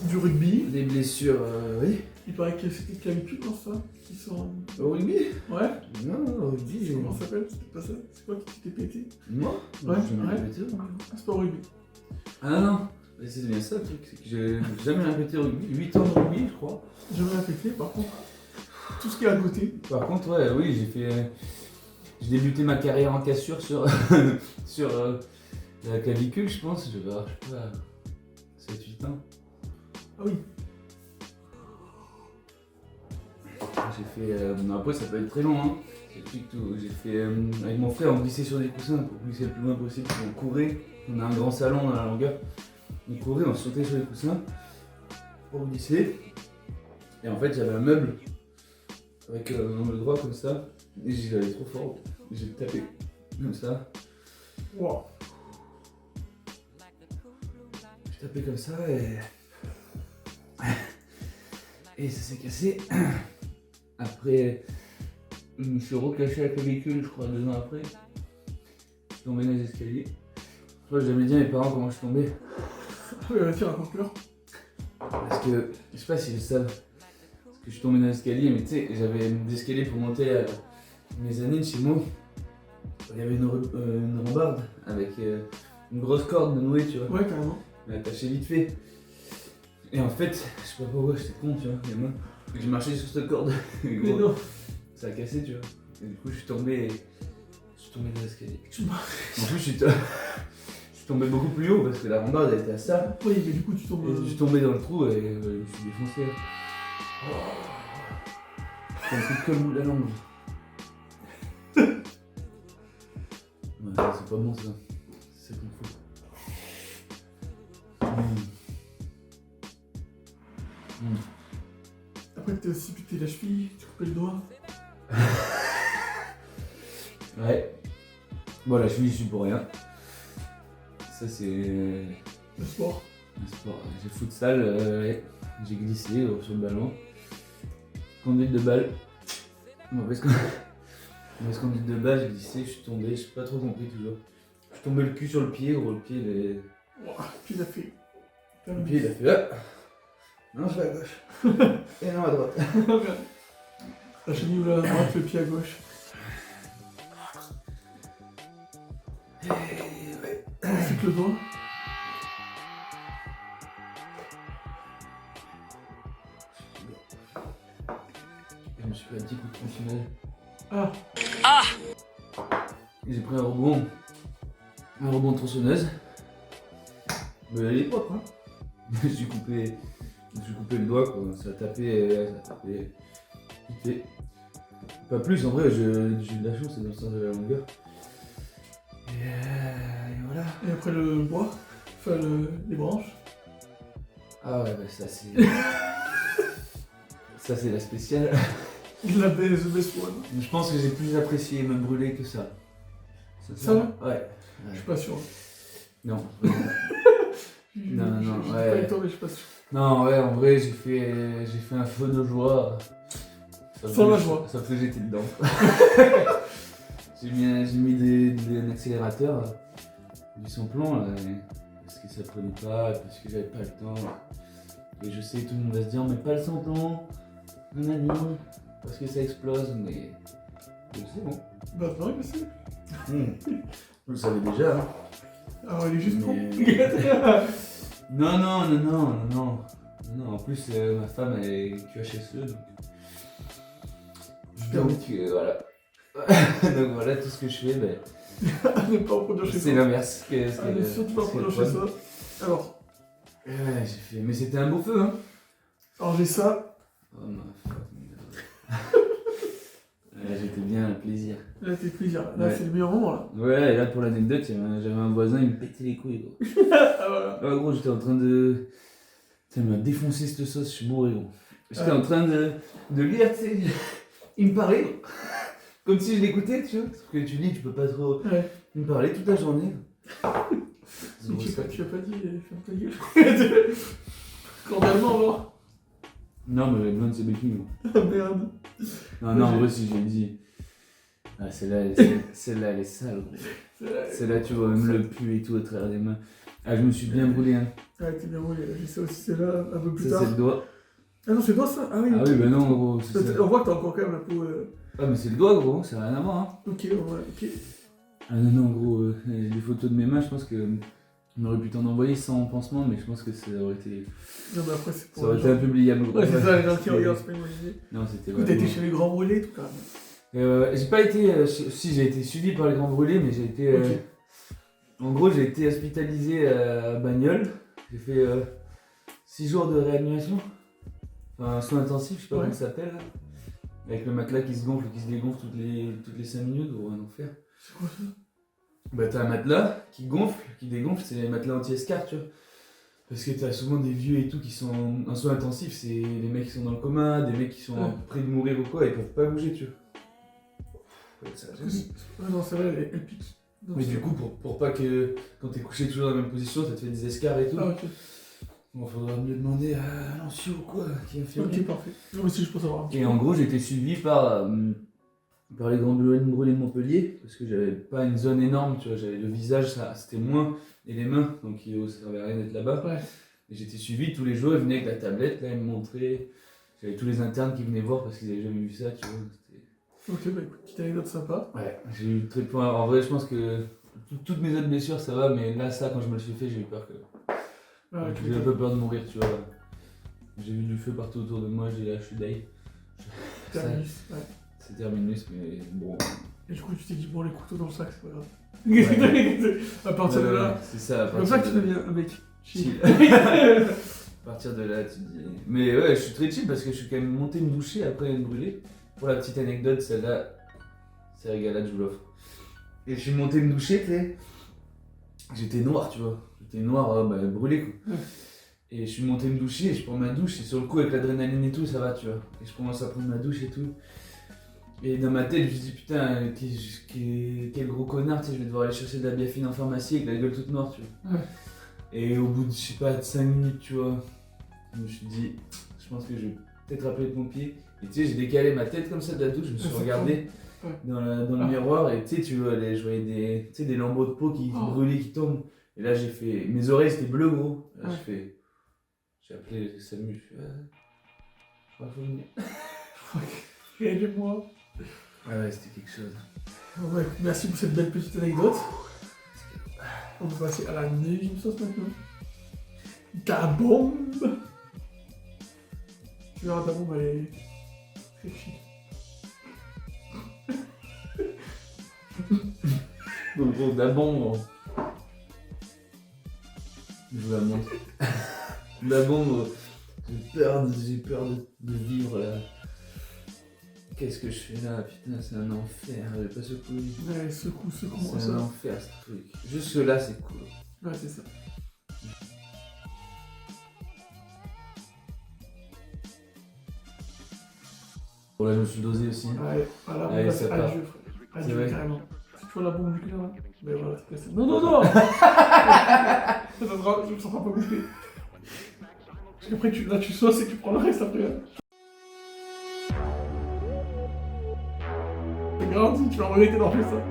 du rugby. Des blessures, oui. Il paraît que c'était clavicule, non, ça qui sont... Au rugby? Ouais. Non, au rugby, j'ai. Comment ça s'appelle? C'était pas ça? C'est quoi qui t'était pété? Moi? Ouais, Je m'ai ouais. répété au rugby. C'est pas au rugby. Ah non, mais c'est bien ça le truc, c'est que j'ai jamais répété au rugby. 8 ans de rugby, je crois. J'ai jamais répété, par contre. Tout ce qui est à côté. Par contre, ouais, oui, j'ai fait. J'ai débuté ma carrière en cassure sur, sur la clavicule, je pense. Je vais avoir, je sais pas, 7-8 ans. Ah oui. J'ai fait. Non, après, ça peut être très long, hein. J'ai fait. Avec mon frère, on glissait sur des coussins pour glisser le plus loin possible. On courait. On a un grand salon dans la longueur. On courait, on sautait sur les coussins pour glisser. Et en fait, j'avais un meuble avec un angle droit comme ça. Et j'y allais trop fort. J'ai tapé comme ça. Wow. J'ai tapé comme ça et. Et ça s'est cassé. Après, je me suis recaché la clavicule, je crois, 2 ans après. Je suis tombé dans les escaliers. Je crois que j'ai jamais dit à mes parents comment je suis tombé. Vas-y, raconte-leur. Parce que, je sais pas si ils le savent. Parce que je suis tombé dans l'escalier, mais tu sais, j'avais des escaliers pour monter à mezzanine chez moi. Il y avait une rambarde avec une grosse corde nouée, tu vois. Ouais, carrément. Mais attachée vite fait. Et en fait, je sais pas pourquoi, j'étais con, tu vois, gamin. J'ai marché sur cette corde. Et Mais gros, non. ça a cassé, tu vois. Et du coup, je suis tombé dans l'escalier. Tu En plus, je suis tombé beaucoup plus haut parce que la rambarde elle était à ça. Oui, mais du coup, tu tombes. Et je suis tombé dans le trou et je me suis défoncé. J'ai un coup de colle bout de la langue. Ouais, c'est pas bon ça. C'est ça qu'il me faut. Après, t'as aussi buté la cheville, tu coupais le doigt. Ouais. Bon, la cheville, je suis pour rien. Ça, c'est Le sport. un sport. J'ai futsal, ouais. J'ai glissé sur le ballon. Conduite de balle. Mauvaise conduite de balle, j'ai glissé, je suis tombé, je suis pas trop compris toujours. Je suis tombé le cul sur le pied, gros, le pied, Wow, puis il a fait. le pied, il a fait là. Non, je vais à gauche. Et non, à droite. La cheville ou la droite, le pied à gauche. Ouais. C'est que le doigt. Je me suis pris un petit coup de tronçonneuse. Ah. J'ai pris un rebond de tronçonneuse. Mais elle est propre, hein. Je me suis coupé le doigt, quoi. Ça a tapé. Vite fait. Pas plus, en vrai, j'ai eu de la chance, c'est dans le sens de la longueur. Et voilà. Et après le bois. Enfin, les branches. Ah ouais, bah ça c'est. Ça c'est la spéciale. La best one. Je pense que j'ai plus apprécié me brûler que ça. Ça va Ouais. Je suis pas sûr. Non. Non, ouais. Pas eu le temps, mais je suis pas sûr. Non, ouais, en vrai, j'ai fait un feu de joie. Sans la joie. Ça fait j'étais dedans. J'ai mis un accélérateur, du samplon, là, parce que ça prenait pas, parce que j'avais pas le temps. Et je sais, tout le monde va se dire, mais pas le samplon, nanani, parce que ça explose, mais c'est bon. Bah, non, mais c'est. Vous le savez déjà, hein. Alors, il est juste con. Non. En plus, ma femme elle est QHSE, donc voilà. Donc voilà, tout ce que je fais, ben, Ne pas reproduire chez c'est toi. l'inverse. Ne surtout pas reproduire chez toi. Alors, Ouais, j'ai fait. Mais c'était un beau feu, hein. alors j'ai ça. Oh ma fuck. Ouais, j'étais bien, plaisir. Là, t'es plaisir. Là, Ouais. c'est le meilleur moment, là. Ouais, et là pour l'anecdote, j'avais un voisin, il me pétait les couilles, gros. Ah, voilà. Ah, gros, j'étais en train de. Ça m'a défoncé cette sauce, je suis bourré, gros. J'étais en train de lire, tu sais. Il me parlait, gros. Comme si je l'écoutais, tu vois. Parce que tu lis, tu peux pas trop. Ouais. Il me parlait toute la journée. Si tu as pas dit, ferme ta gueule. Cordialement, alors. Non, mais la blonde, c'est Becky, gros. Ah, merde. Non, en vrai, si j'ai dit. Ah, celle-là, elle est sale, gros. Celle-là, tu vois, même le pu et tout à travers les mains. Ah, je me suis bien brûlé, hein. Ah, t'es bien roulé. J'ai ça aussi, c'est là, un peu plus Ça, tard. c'est le doigt. Ah non, c'est toi ça? Ah oui. Ah oui, bah non, gros. c'est ça. On voit que t'as encore quand même la peau. Ah, mais c'est le doigt, gros, ça n'a rien à voir, hein. Ok, ouais, ok. Ah non, gros, les photos de mes mains, je pense que. On aurait pu t'en envoyer sans pansement, mais je pense que ça aurait été. Non, mais après, c'est pour. Ça aurait été impubliable, gros. Ouais, c'est ça, les gens qui regardent, c'est pas une bonne idée. Non, c'était. Du coup, t'as été chez les grands brûlés, tout quand même. J'ai pas été. Si, j'ai été suivi par les grands brûlés, mais j'ai été. Ok. En gros, j'ai été hospitalisé à Bagnoles. J'ai fait 6 jours de réanimation. Enfin, soins intensifs, je sais pas Ouais. comment ça s'appelle. Là. Avec le matelas qui se gonfle et qui se dégonfle toutes les 5 minutes, gros, un enfer. C'est quoi ça? Bah t'as un matelas qui gonfle, qui dégonfle, c'est les matelas anti-escarre, tu vois. Parce que t'as souvent des vieux et tout qui sont en soins intensifs, c'est des mecs qui sont dans le coma, des mecs qui sont près de mourir ou quoi, ils peuvent pas bouger, tu vois. Ouais, ça gêne. Ouais, non, c'est vrai, elle pique. Non, Mais c'est du vrai. coup, pour pas que quand t'es couché toujours dans la même position, ça te fait des escarres et tout. Ah, ok. Bon, faudra mieux demander à Lancio ou quoi, qui a fait. Ok, parfait. Non, mais si je peux savoir un petit Et en gros, j'ai été suivi par les grands brûlés de Montpellier, parce que j'avais pas une zone énorme, tu vois, j'avais le visage, ça c'était moins, et les mains, donc ça servait à rien d'être là-bas. peu. Ouais. Et j'étais suivi tous les jours, ils venaient avec la tablette, là, ils me montraient. J'avais tous les internes qui venaient voir parce qu'ils avaient jamais vu ça, tu vois. Ok, bah écoute, petite anecdote sympa. Ouais, j'ai eu très peu. En vrai, je pense que toutes mes autres blessures ça va, mais là, ça, quand je me le suis fait, j'ai eu peur que. Ah, ok, J'ai un peu peur de mourir, tu vois. J'ai vu du feu partout autour de moi, j'ai lâché d'ail. terminus, ouais. C'est terminus, mais bon. Et du coup, tu t'es dit, bon, les couteaux dans le sac, c'est pas grave. Ouais. À partir de là, C'est ça, à c'est comme ça que partir tu de- deviens un mec. Chill. À partir de là, tu te dis. Mais ouais, je suis très chill parce que je suis quand même monté me doucher après être brûlé. Pour la petite anecdote, celle-là, c'est régalade, je vous l'offre. Et je suis monté me doucher, tu sais. J'étais noir, tu vois. J'étais noir, brûlé quoi. Ouais. Et je suis monté me doucher et je prends ma douche. Et sur le coup, avec l'adrénaline et tout, ça va, tu vois. Et je commence à prendre ma douche et tout. Et dans ma tête, je me dis putain, quel gros connard, tu sais, je vais devoir aller chercher de la biafine en pharmacie avec la gueule toute noire, tu vois. Ouais. Et au bout de, je sais pas, de 5 minutes, tu vois, je me suis dit, je pense que je vais peut-être appeler le pompier. Et tu sais, j'ai décalé ma tête comme ça de la douche, je me suis Ouais, regardé ouais. dans le miroir et tu sais, je voyais des lambeaux de peau qui brûlaient, qui tombent. Et là, j'ai fait, mes oreilles c'était bleu, gros. Là, Ouais. j'ai appelé Samu, je fais, je crois qu'il faut venir. Aidez-moi. Ah ouais, c'était quelque chose. Ouais, merci pour cette belle petite anecdote. On va passer à la deuxième sauce maintenant. Ta bombe. Tu verras, ta bombe, elle est très chic. Donc gros, d'abord, gros. Je vous la montre. D'abord, gros, j'ai peur de vivre là. Qu'est-ce que je fais là? Putain, c'est un enfer, j'ai pas secoué. Ouais, secoue C'est moi un ça. enfer ce truc. Jusque là, c'est cool. Ouais, c'est ça. Bon, là, je me suis dosé aussi. Ouais, voilà, on Allez, passe ça part. adieu, frère. C'est Adieu, vrai. carrément. Si tu vois la bombe nucléaire là, ben voilà, c'est cassé. Non, non, non. Je me sens pas bouffer. Parce qu'après, là, tu sauces et tu prends le reste après. Hein. C'est garanti, tu vas regretter d'avoir fait ça.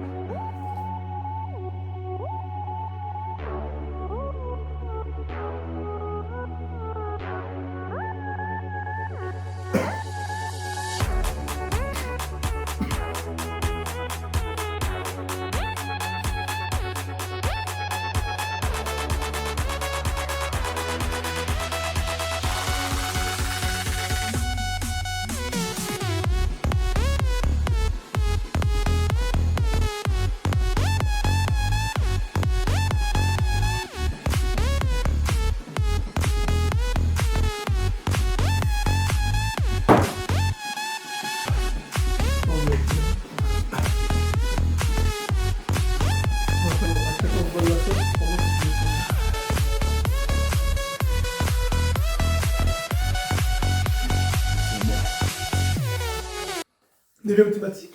Déjà automatique.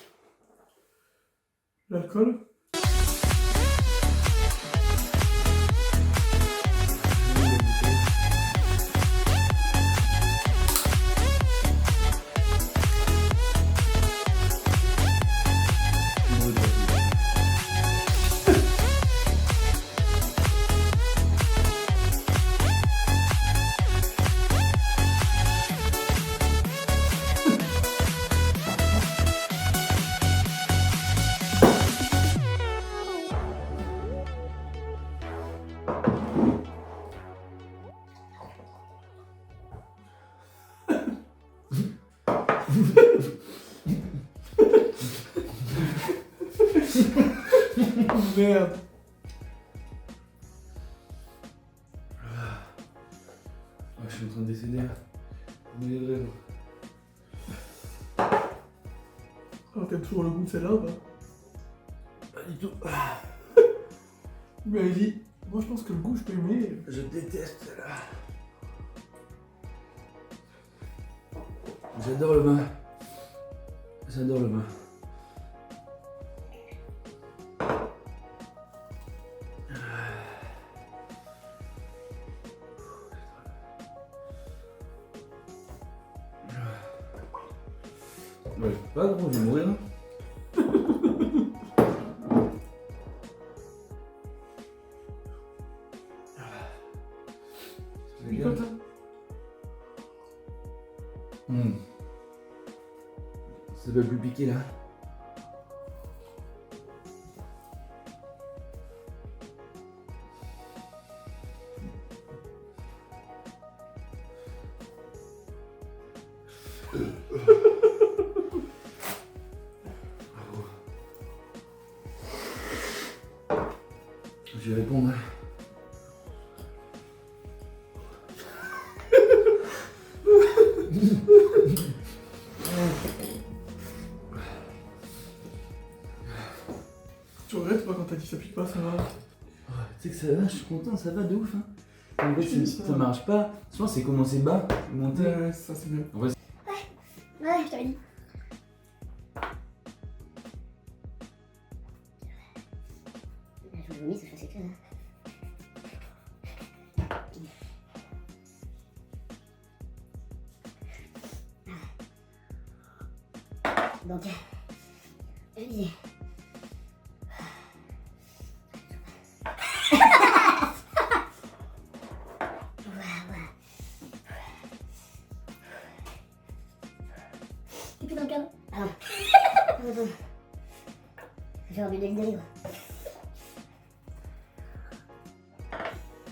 L'alcool. Merde. Ouais, je suis en train de décéder là. On est vrai, Oh, t'aimes toujours le goût de celle-là ou pas? Pas du tout. Il m'avait dit, moi je pense que le goût je peux aimer. Je déteste celle-là. J'adore le vin. J'adore le vin. Ouais, pas gros, je vais mourir. Il comme ça. Ça va plus piquer là. Je vais répondre. Tu regrettes pas quand t'as dit ça pique pas, ça va? Tu sais que ça va, je suis content, ça va de ouf. Hein. En vrai, C'est ça ça. marche pas. Souvent, c'est commencer bas, monter. Ouais, ça c'est bien. Ouais, je t'avais dit. Je vous vomis, ça c'est clair. Donc, je disais. T'es plus dans le cadre? Ah non. Attends. J'ai envie de le délire.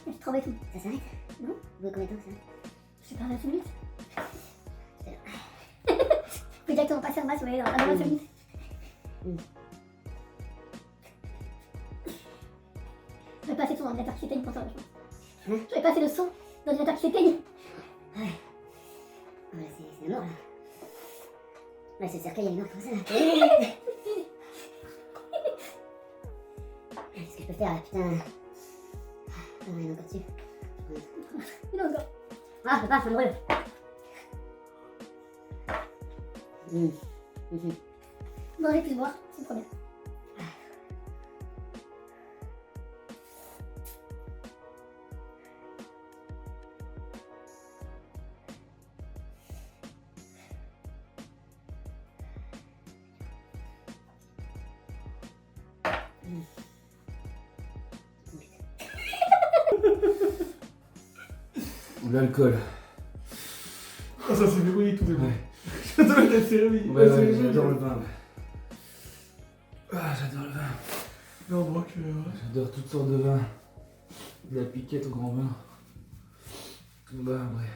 Je tremble et tout. Ça s'arrête? Non? Vous combien de temps que ça s'arrête? Je sais pas, 25 minutes. Vous pouvez directement passer en bas si vous voulez dans 25 minutes. Je vais passer ton ordinateur qui s'éteigne pour toi, je pense. Je vais passer le son d'ordinateur qui s'éteigne. Ouais. Oh, là, c'est la mort, là. Ouais, ce cercueil, il est mort comme ça, là. Qu'est-ce que je peux faire, là, putain? Ah, il est encore dessus. Il est encore. Ah, je peux pas, ça me brûle. Manger plus boire, c'est le problème. L'alcool. Ah, ça s'est verrouillé, tout est bon. Ouais. J'adore la série. Ouais, ouais, j'adore le vin. Ah, j'adore le vin. Là, on voit que. J'adore toutes sortes de vins. De la piquette au grand vin. Bah, ouais.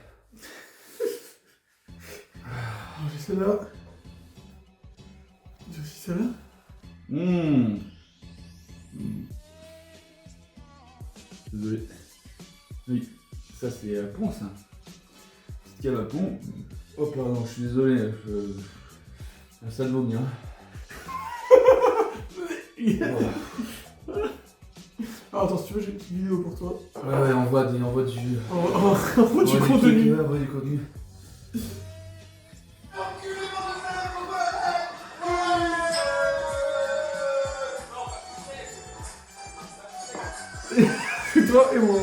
Alors, j'ai celle-là. J'ai aussi celle-là. Désolé. Oui, ça c'est à Pont, ça. Petite cave à Pont. Oh pardon, je suis désolé. Ça de vomir. Alors, attends, si tu veux, j'ai une petite vidéo pour toi. Ouais, on voit du. On voit du contenu. On voit du contenu. C'est toi et moi.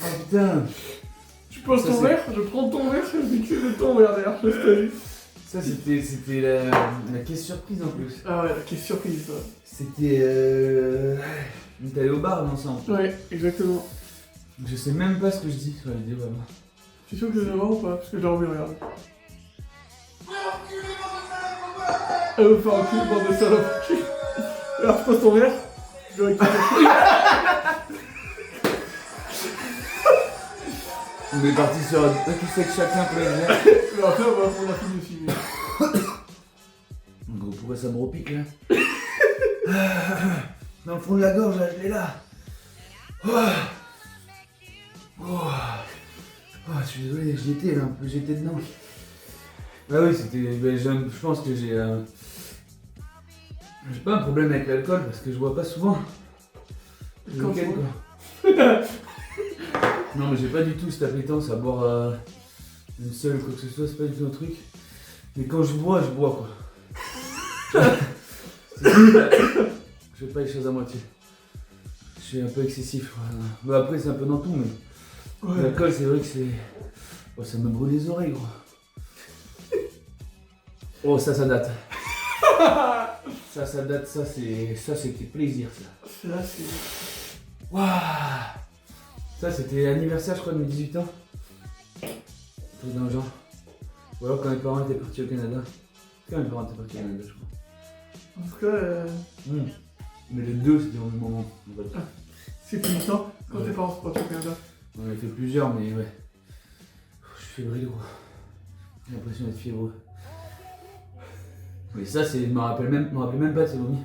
Oh putain. Tu poses Ça, ton c'est- verre, je prends ton verre, je dis que c'est de ton verre derrière, je t'ai vu. Ça c'était la caisse surprise en plus. Ah ouais, quelle surprise ça. C'était. On est allé au bar ensemble. Ouais, exactement. Je sais même pas ce que je dis sur la vidéo vraiment. Tu es sûr que je vais voir ou pas? Parce que je l'ai envie de regarder. Elle veut faire un cul, bande de salopes. Alors tu poses ton verre, je le récupère. On est parti sur un qui sait que chacun peut le dire. Mais après on va prendre la fille aussi. En gros, pourquoi ça me repique là? Dans le fond de la gorge, là, je l'ai là. Oh, je suis désolé, j'y étais là, un peu, j'étais dedans. Ah oui, c'était. Je pense que j'ai. J'ai pas un problème avec l'alcool parce que je bois pas souvent. Le Quand week-end, tu quoi. Non, mais j'ai pas du tout cette appétence à boire une seule quoi que ce soit, c'est pas du tout un truc. Mais quand je bois quoi. Je fais pas les choses à moitié. Je suis un peu excessif. Voilà. Bah après, c'est un peu dans tout, mais. Ouais. L'alcool, c'est vrai que c'est. Oh, ça me brûle les oreilles, gros. Oh, ça date. Ça date, ça c'était plaisir, ça. Là, c'est. Waouh. Ça, c'était l'anniversaire, je crois, de mes 18 ans. Un truc dans le genre. Ou alors quand mes parents étaient partis au Canada. Quand mes parents étaient partis au Canada, je crois. En tout cas, Mais les deux, c'était au même moment. En fait. c'est plus longtemps quand Ouais. tes parents sont partis au Canada. On en a fait plusieurs, mais ouais. Je suis fébrile, gros. J'ai l'impression d'être fiévreux. Mais ça, je me rappelle même pas de ces vomis.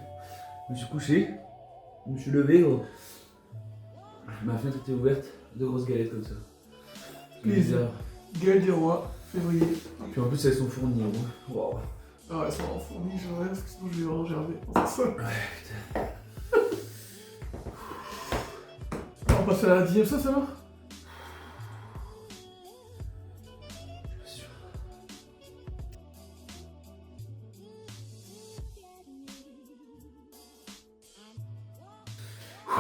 Je me suis couché, je me suis levé, gros. Ma fenêtre était ouverte, 2 grosses galettes comme ça. Plaisir. Bizarre. Galette des rois, février. Puis en plus, elles sont fournies, gros. Waouh. Ah ouais, ça m'a fourni, j'aimerais parce que sinon je vais vraiment gerber. Ça. On va passer à la 10ème, ça va?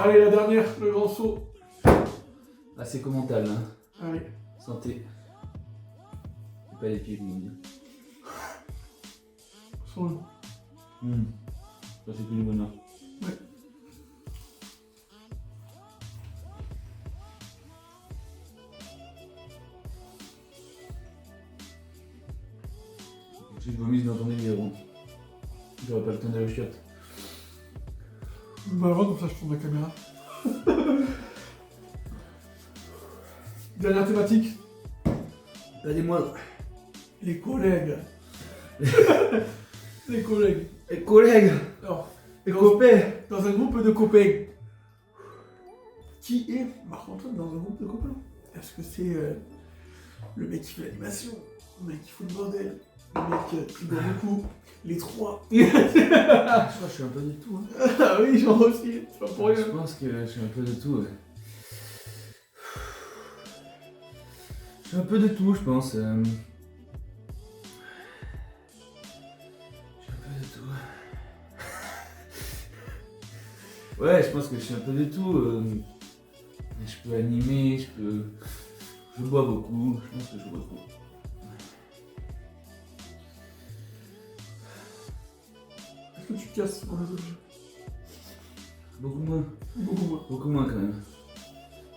Allez, la dernière, le grand saut. Assez commental, hein. Allez. Santé. C'est pas les pieds, comme on dit. Sur le. Ça, c'est plus du bonheur. Ouais. Si je vomisse dans ton nez, gros. J'aurais pas le temps d'aller au chiottes. Bah, comme ça, je tourne la caméra. Dernière thématique, Allez-moi. les collègues. Les collègues. Les collègues. Alors, Les copains. dans un groupe de copains. Qui est Marc-Antoine dans un groupe de copains? Est-ce que c'est le mec qui fait l'animation, le mec qui fout le bordel, le mec qui boit beaucoup, les trois? Je crois que je suis un peu de tout, hein. Ah oui, genre aussi, c'est pas pour Je rien. pense que je suis un peu de tout, ouais. Je suis un peu de tout, je pense. Je suis un peu de tout. Ouais, je pense que je suis un peu de tout. Je peux animer, je bois beaucoup. Je pense que je bois beaucoup. Est-ce que tu casses pour les objets? Beaucoup moins. Beaucoup moins. Beaucoup moins quand même.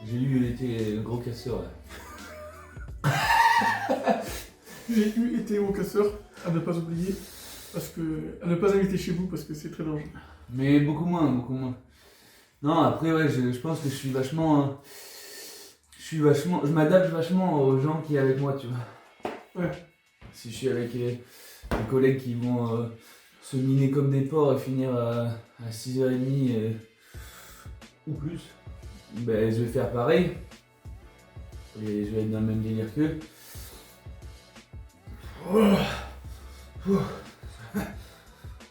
J'ai été gros casseur là. J'ai été au casseur, à ne pas oublier, à ne pas inviter chez vous parce que c'est très dangereux. Mais beaucoup moins, beaucoup moins. Non, après, ouais, je pense que je suis vachement. Je m'adapte vachement aux gens qui sont avec moi, tu vois. Ouais. Si je suis avec des collègues qui vont se miner comme des porcs et finir à 6h30 ou plus, ben je vais faire pareil. Et je vais être dans le même délire qu'eux.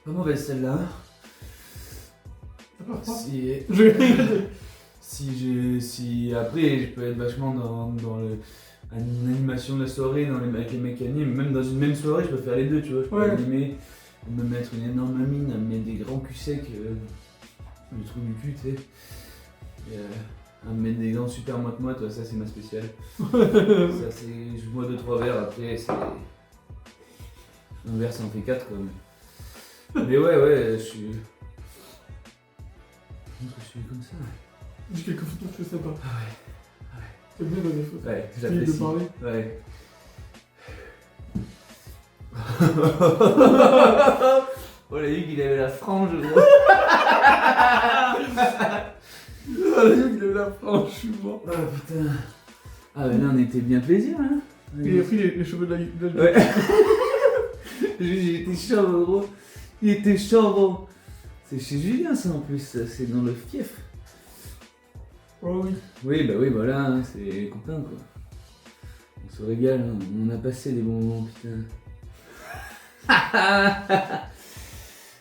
Pas mauvaise celle-là. Ça part pas? Si après je peux être vachement dans une animation de la soirée avec les mecs animent, même dans une même soirée je peux faire les deux, tu vois, je peux Ouais. animer, me mettre une énorme mine, à me mettre des grands culs secs, le trou du cul, tu sais, et, à me mettre des gants super moite-moite, ouais, ça c'est ma spéciale. Ça c'est, je bois 2-3 verres, après c'est, un verre ça en fait 4 quoi. Mais ouais, je suis... Je pense que je suis comme ça, ouais. J'ai quelques photos que je fais sympa. Ah ouais. T'aimes bien dans les photos? Ouais, Fini j'apprécie. de parler. Ouais. Oh, la Hugues, il avait la frange, gros. Ah, il avait la frange, je suis mort. Oh putain. Ah, mais là, on était bien plaisir, hein. Il a pris les cheveux de la Ouais. J'étais chaud, gros. Il était chaud, gros. C'est chez Julien, ça, en plus. C'est dans le fief. Oh oui. Oui, bah oui, voilà, hein, c'est les copains, quoi. On se régale, hein. On a passé des bons moments, putain.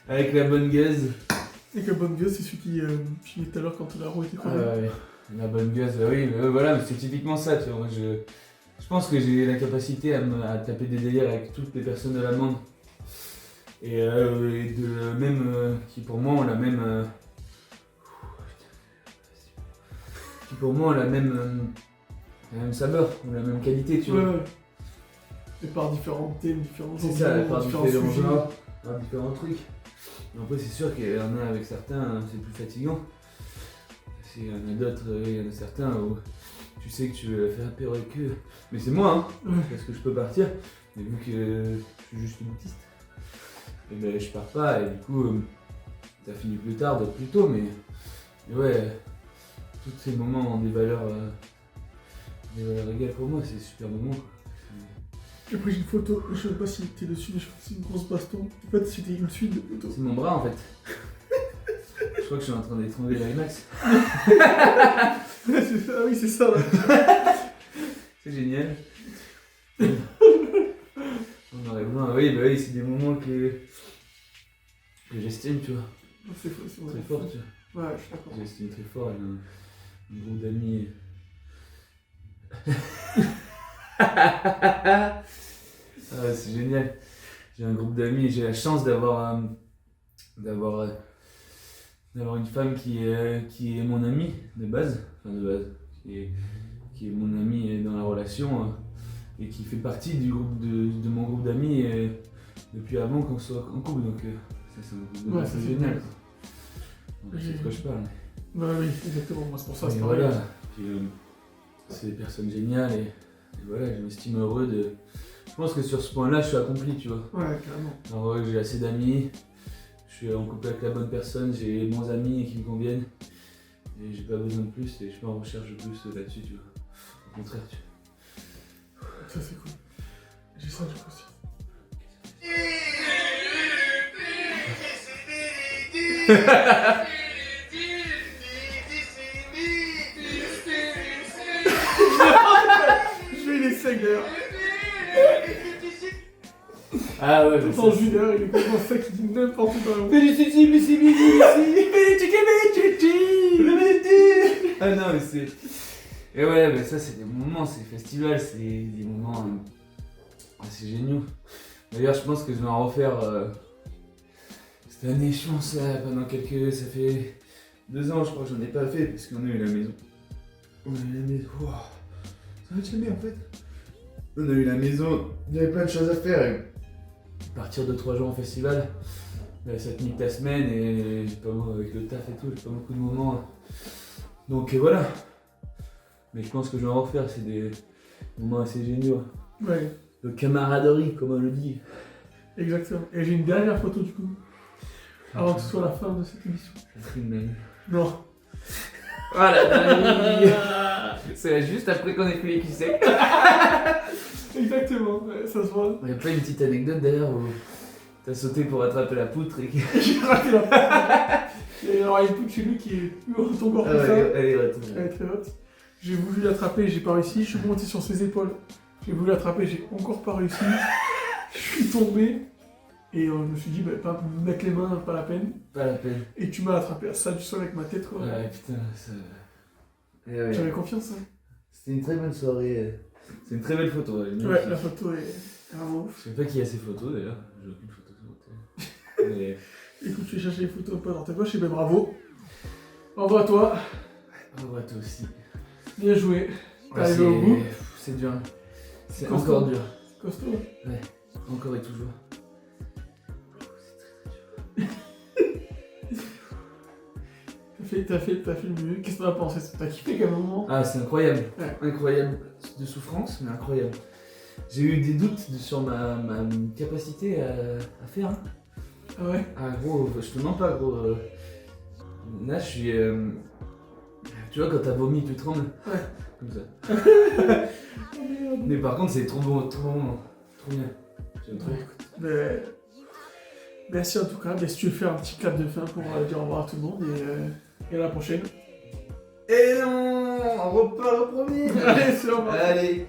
Avec la bonne gueuse. Et que bonne gueule, c'est celui qui filmait tout à l'heure quand la roue était Ah collée. ouais, la bonne gueuse, bah oui, mais voilà, mais c'est typiquement ça, tu vois. Moi, je pense que j'ai la capacité à taper des délires avec toutes les personnes de la bande. Et de même, qui pour moi ont la même. Qui pour moi ont la même saveur, ou la même qualité, tu vois. Ouais. Et par différents thèmes, différents C'est ça, par différents différents sujets. genres, par différents trucs. Mais après, c'est sûr qu'il y en a avec certains, c'est plus fatigant. Il y en a d'autres, il y en a certains où tu sais que tu veux faire apéro avec eux. Mais c'est moi, hein, Ouais. parce que je peux partir. Mais vu que je suis juste une autiste, et ben je pars pas, et du coup, ça finit plus tard, d'autres plus tôt. Mais ouais, tous ces moments ont des valeurs égales pour moi, c'est des super moments. J'ai pris une photo, je sais pas si t'es dessus, mais je crois que c'est une grosse baston. En fait, c'était une suite de photos. C'est mon bras en fait. Je crois que je suis en train d'étrangler l'IMAX. Ouais, c'est ça, oui, c'est ça. Ouais. C'est génial. On aurait besoin. Oui, bah oui, c'est des moments que j'estime, tu vois. C'est faux, c'est vrai. Très fort, tu vois. Ouais, je suis d'accord. J'estime très fort. Un groupe d'amis. Ah, c'est génial. J'ai un groupe d'amis et j'ai la chance d'avoir une femme qui est mon amie de base, qui est mon amie dans la relation et qui fait partie du groupe de mon groupe d'amis depuis avant qu'on soit en couple. Donc ça c'est un groupe d'amis, Ouais, c'est c'est génial. génial. Donc, c'est de quoi je parle. Bah oui, exactement. Moi, c'est pour ça, Et c'est pareil. voilà. Puis, c'est des personnes géniales et voilà, je m'estime heureux de. Je pense que sur ce point-là, je suis accompli, tu vois. Ouais, carrément. Alors j'ai assez d'amis, je suis en couple avec la bonne personne, j'ai les bons amis qui me conviennent et j'ai pas besoin de plus et je suis pas en recherche de plus là-dessus, tu vois. Au contraire, tu vois. Ça, c'est cool. J'ai ça, du coup, aussi. Je vais les secs d'ailleurs. Ah ouais, mais Sans ça, Julien, il est complètement sec, il dit n'importe quoi. Ah non, mais c'est. Et ouais, mais ça, c'est des moments, c'est festival, c'est des moments assez géniaux. D'ailleurs, je pense que je vais en refaire cette année, je pense, là, pendant quelques. Ça fait 2 ans, je crois que j'en ai pas fait, parce qu'on a eu la maison. On a eu la maison. Wow. Ça va jamais en fait. On a eu la maison, il y avait plein de choses à faire. Et partir de 3 jours en festival, ça te nique ta semaine et j'ai pas, avec le taf et tout, j'ai pas beaucoup de moments. Donc voilà. Mais je pense que je vais en refaire, c'est des moments assez géniaux. Ouais, De camaraderie, comme on le dit. exactement. Et j'ai une dernière photo, du coup. Avant que ce soit la fin de cette émission. Ça serait une dingue. Non. Voilà, c'est juste après qu'on ait fait les cuissets. Exactement, ouais, ça se voit. Il y a pas une petite anecdote d'ailleurs où t'as sauté pour attraper la poutre et que. J'ai raté la photo. Et alors, il y a une poutre chez lui qui est plus haute encore que ça. elle est haute. Elle est très haute. J'ai voulu l'attraper, j'ai pas réussi. Je suis monté sur ses épaules. J'ai voulu l'attraper, j'ai encore pas réussi. Je suis tombé. Et je me suis dit, bah, pas mettre les mains, pas la peine. Pas la peine. Et tu m'as attrapé à ça du sol avec ma tête, quoi. Ouais, putain, ça. Et ouais. J'avais confiance, hein. C'était une très bonne soirée. C'est une très belle photo. Elle est Ouais, magnifique. la photo est vraiment ouf. Je sais pas qui a ces photos d'ailleurs. J'ai aucune photo sur mon téléphone. Mais Écoute, je vais chercher les photos pas dans ta poche, et ben bravo. Bravo à toi. bravo à toi aussi. Bien joué. T'es Ouais, arrivé au bout. c'est dur. C'est Costaud. encore dur. Costaud. Encore et toujours. T'as fait le mieux. Qu'est-ce que t'en as pensé? T'as kiffé quel moment? Ah, c'est incroyable. Ouais. Incroyable. De souffrance, mais incroyable. J'ai eu des doutes sur ma capacité à faire. Hein. Ah ouais? Ah, gros, je te mens pas, gros. Là, je suis. Tu vois, quand t'as vomi, tu trembles. Ouais. Comme ça. Oh merde. Mais par contre, c'est trop bon, trop bon. Trop bien. J'aime trop. Ouais, écoute, ben, merci en tout cas. Ben, si tu veux faire un petit clap de fin pour dire au revoir à tout le monde et à la prochaine. Et non, on repart au premier. Allez, c'est au revoir. Allez.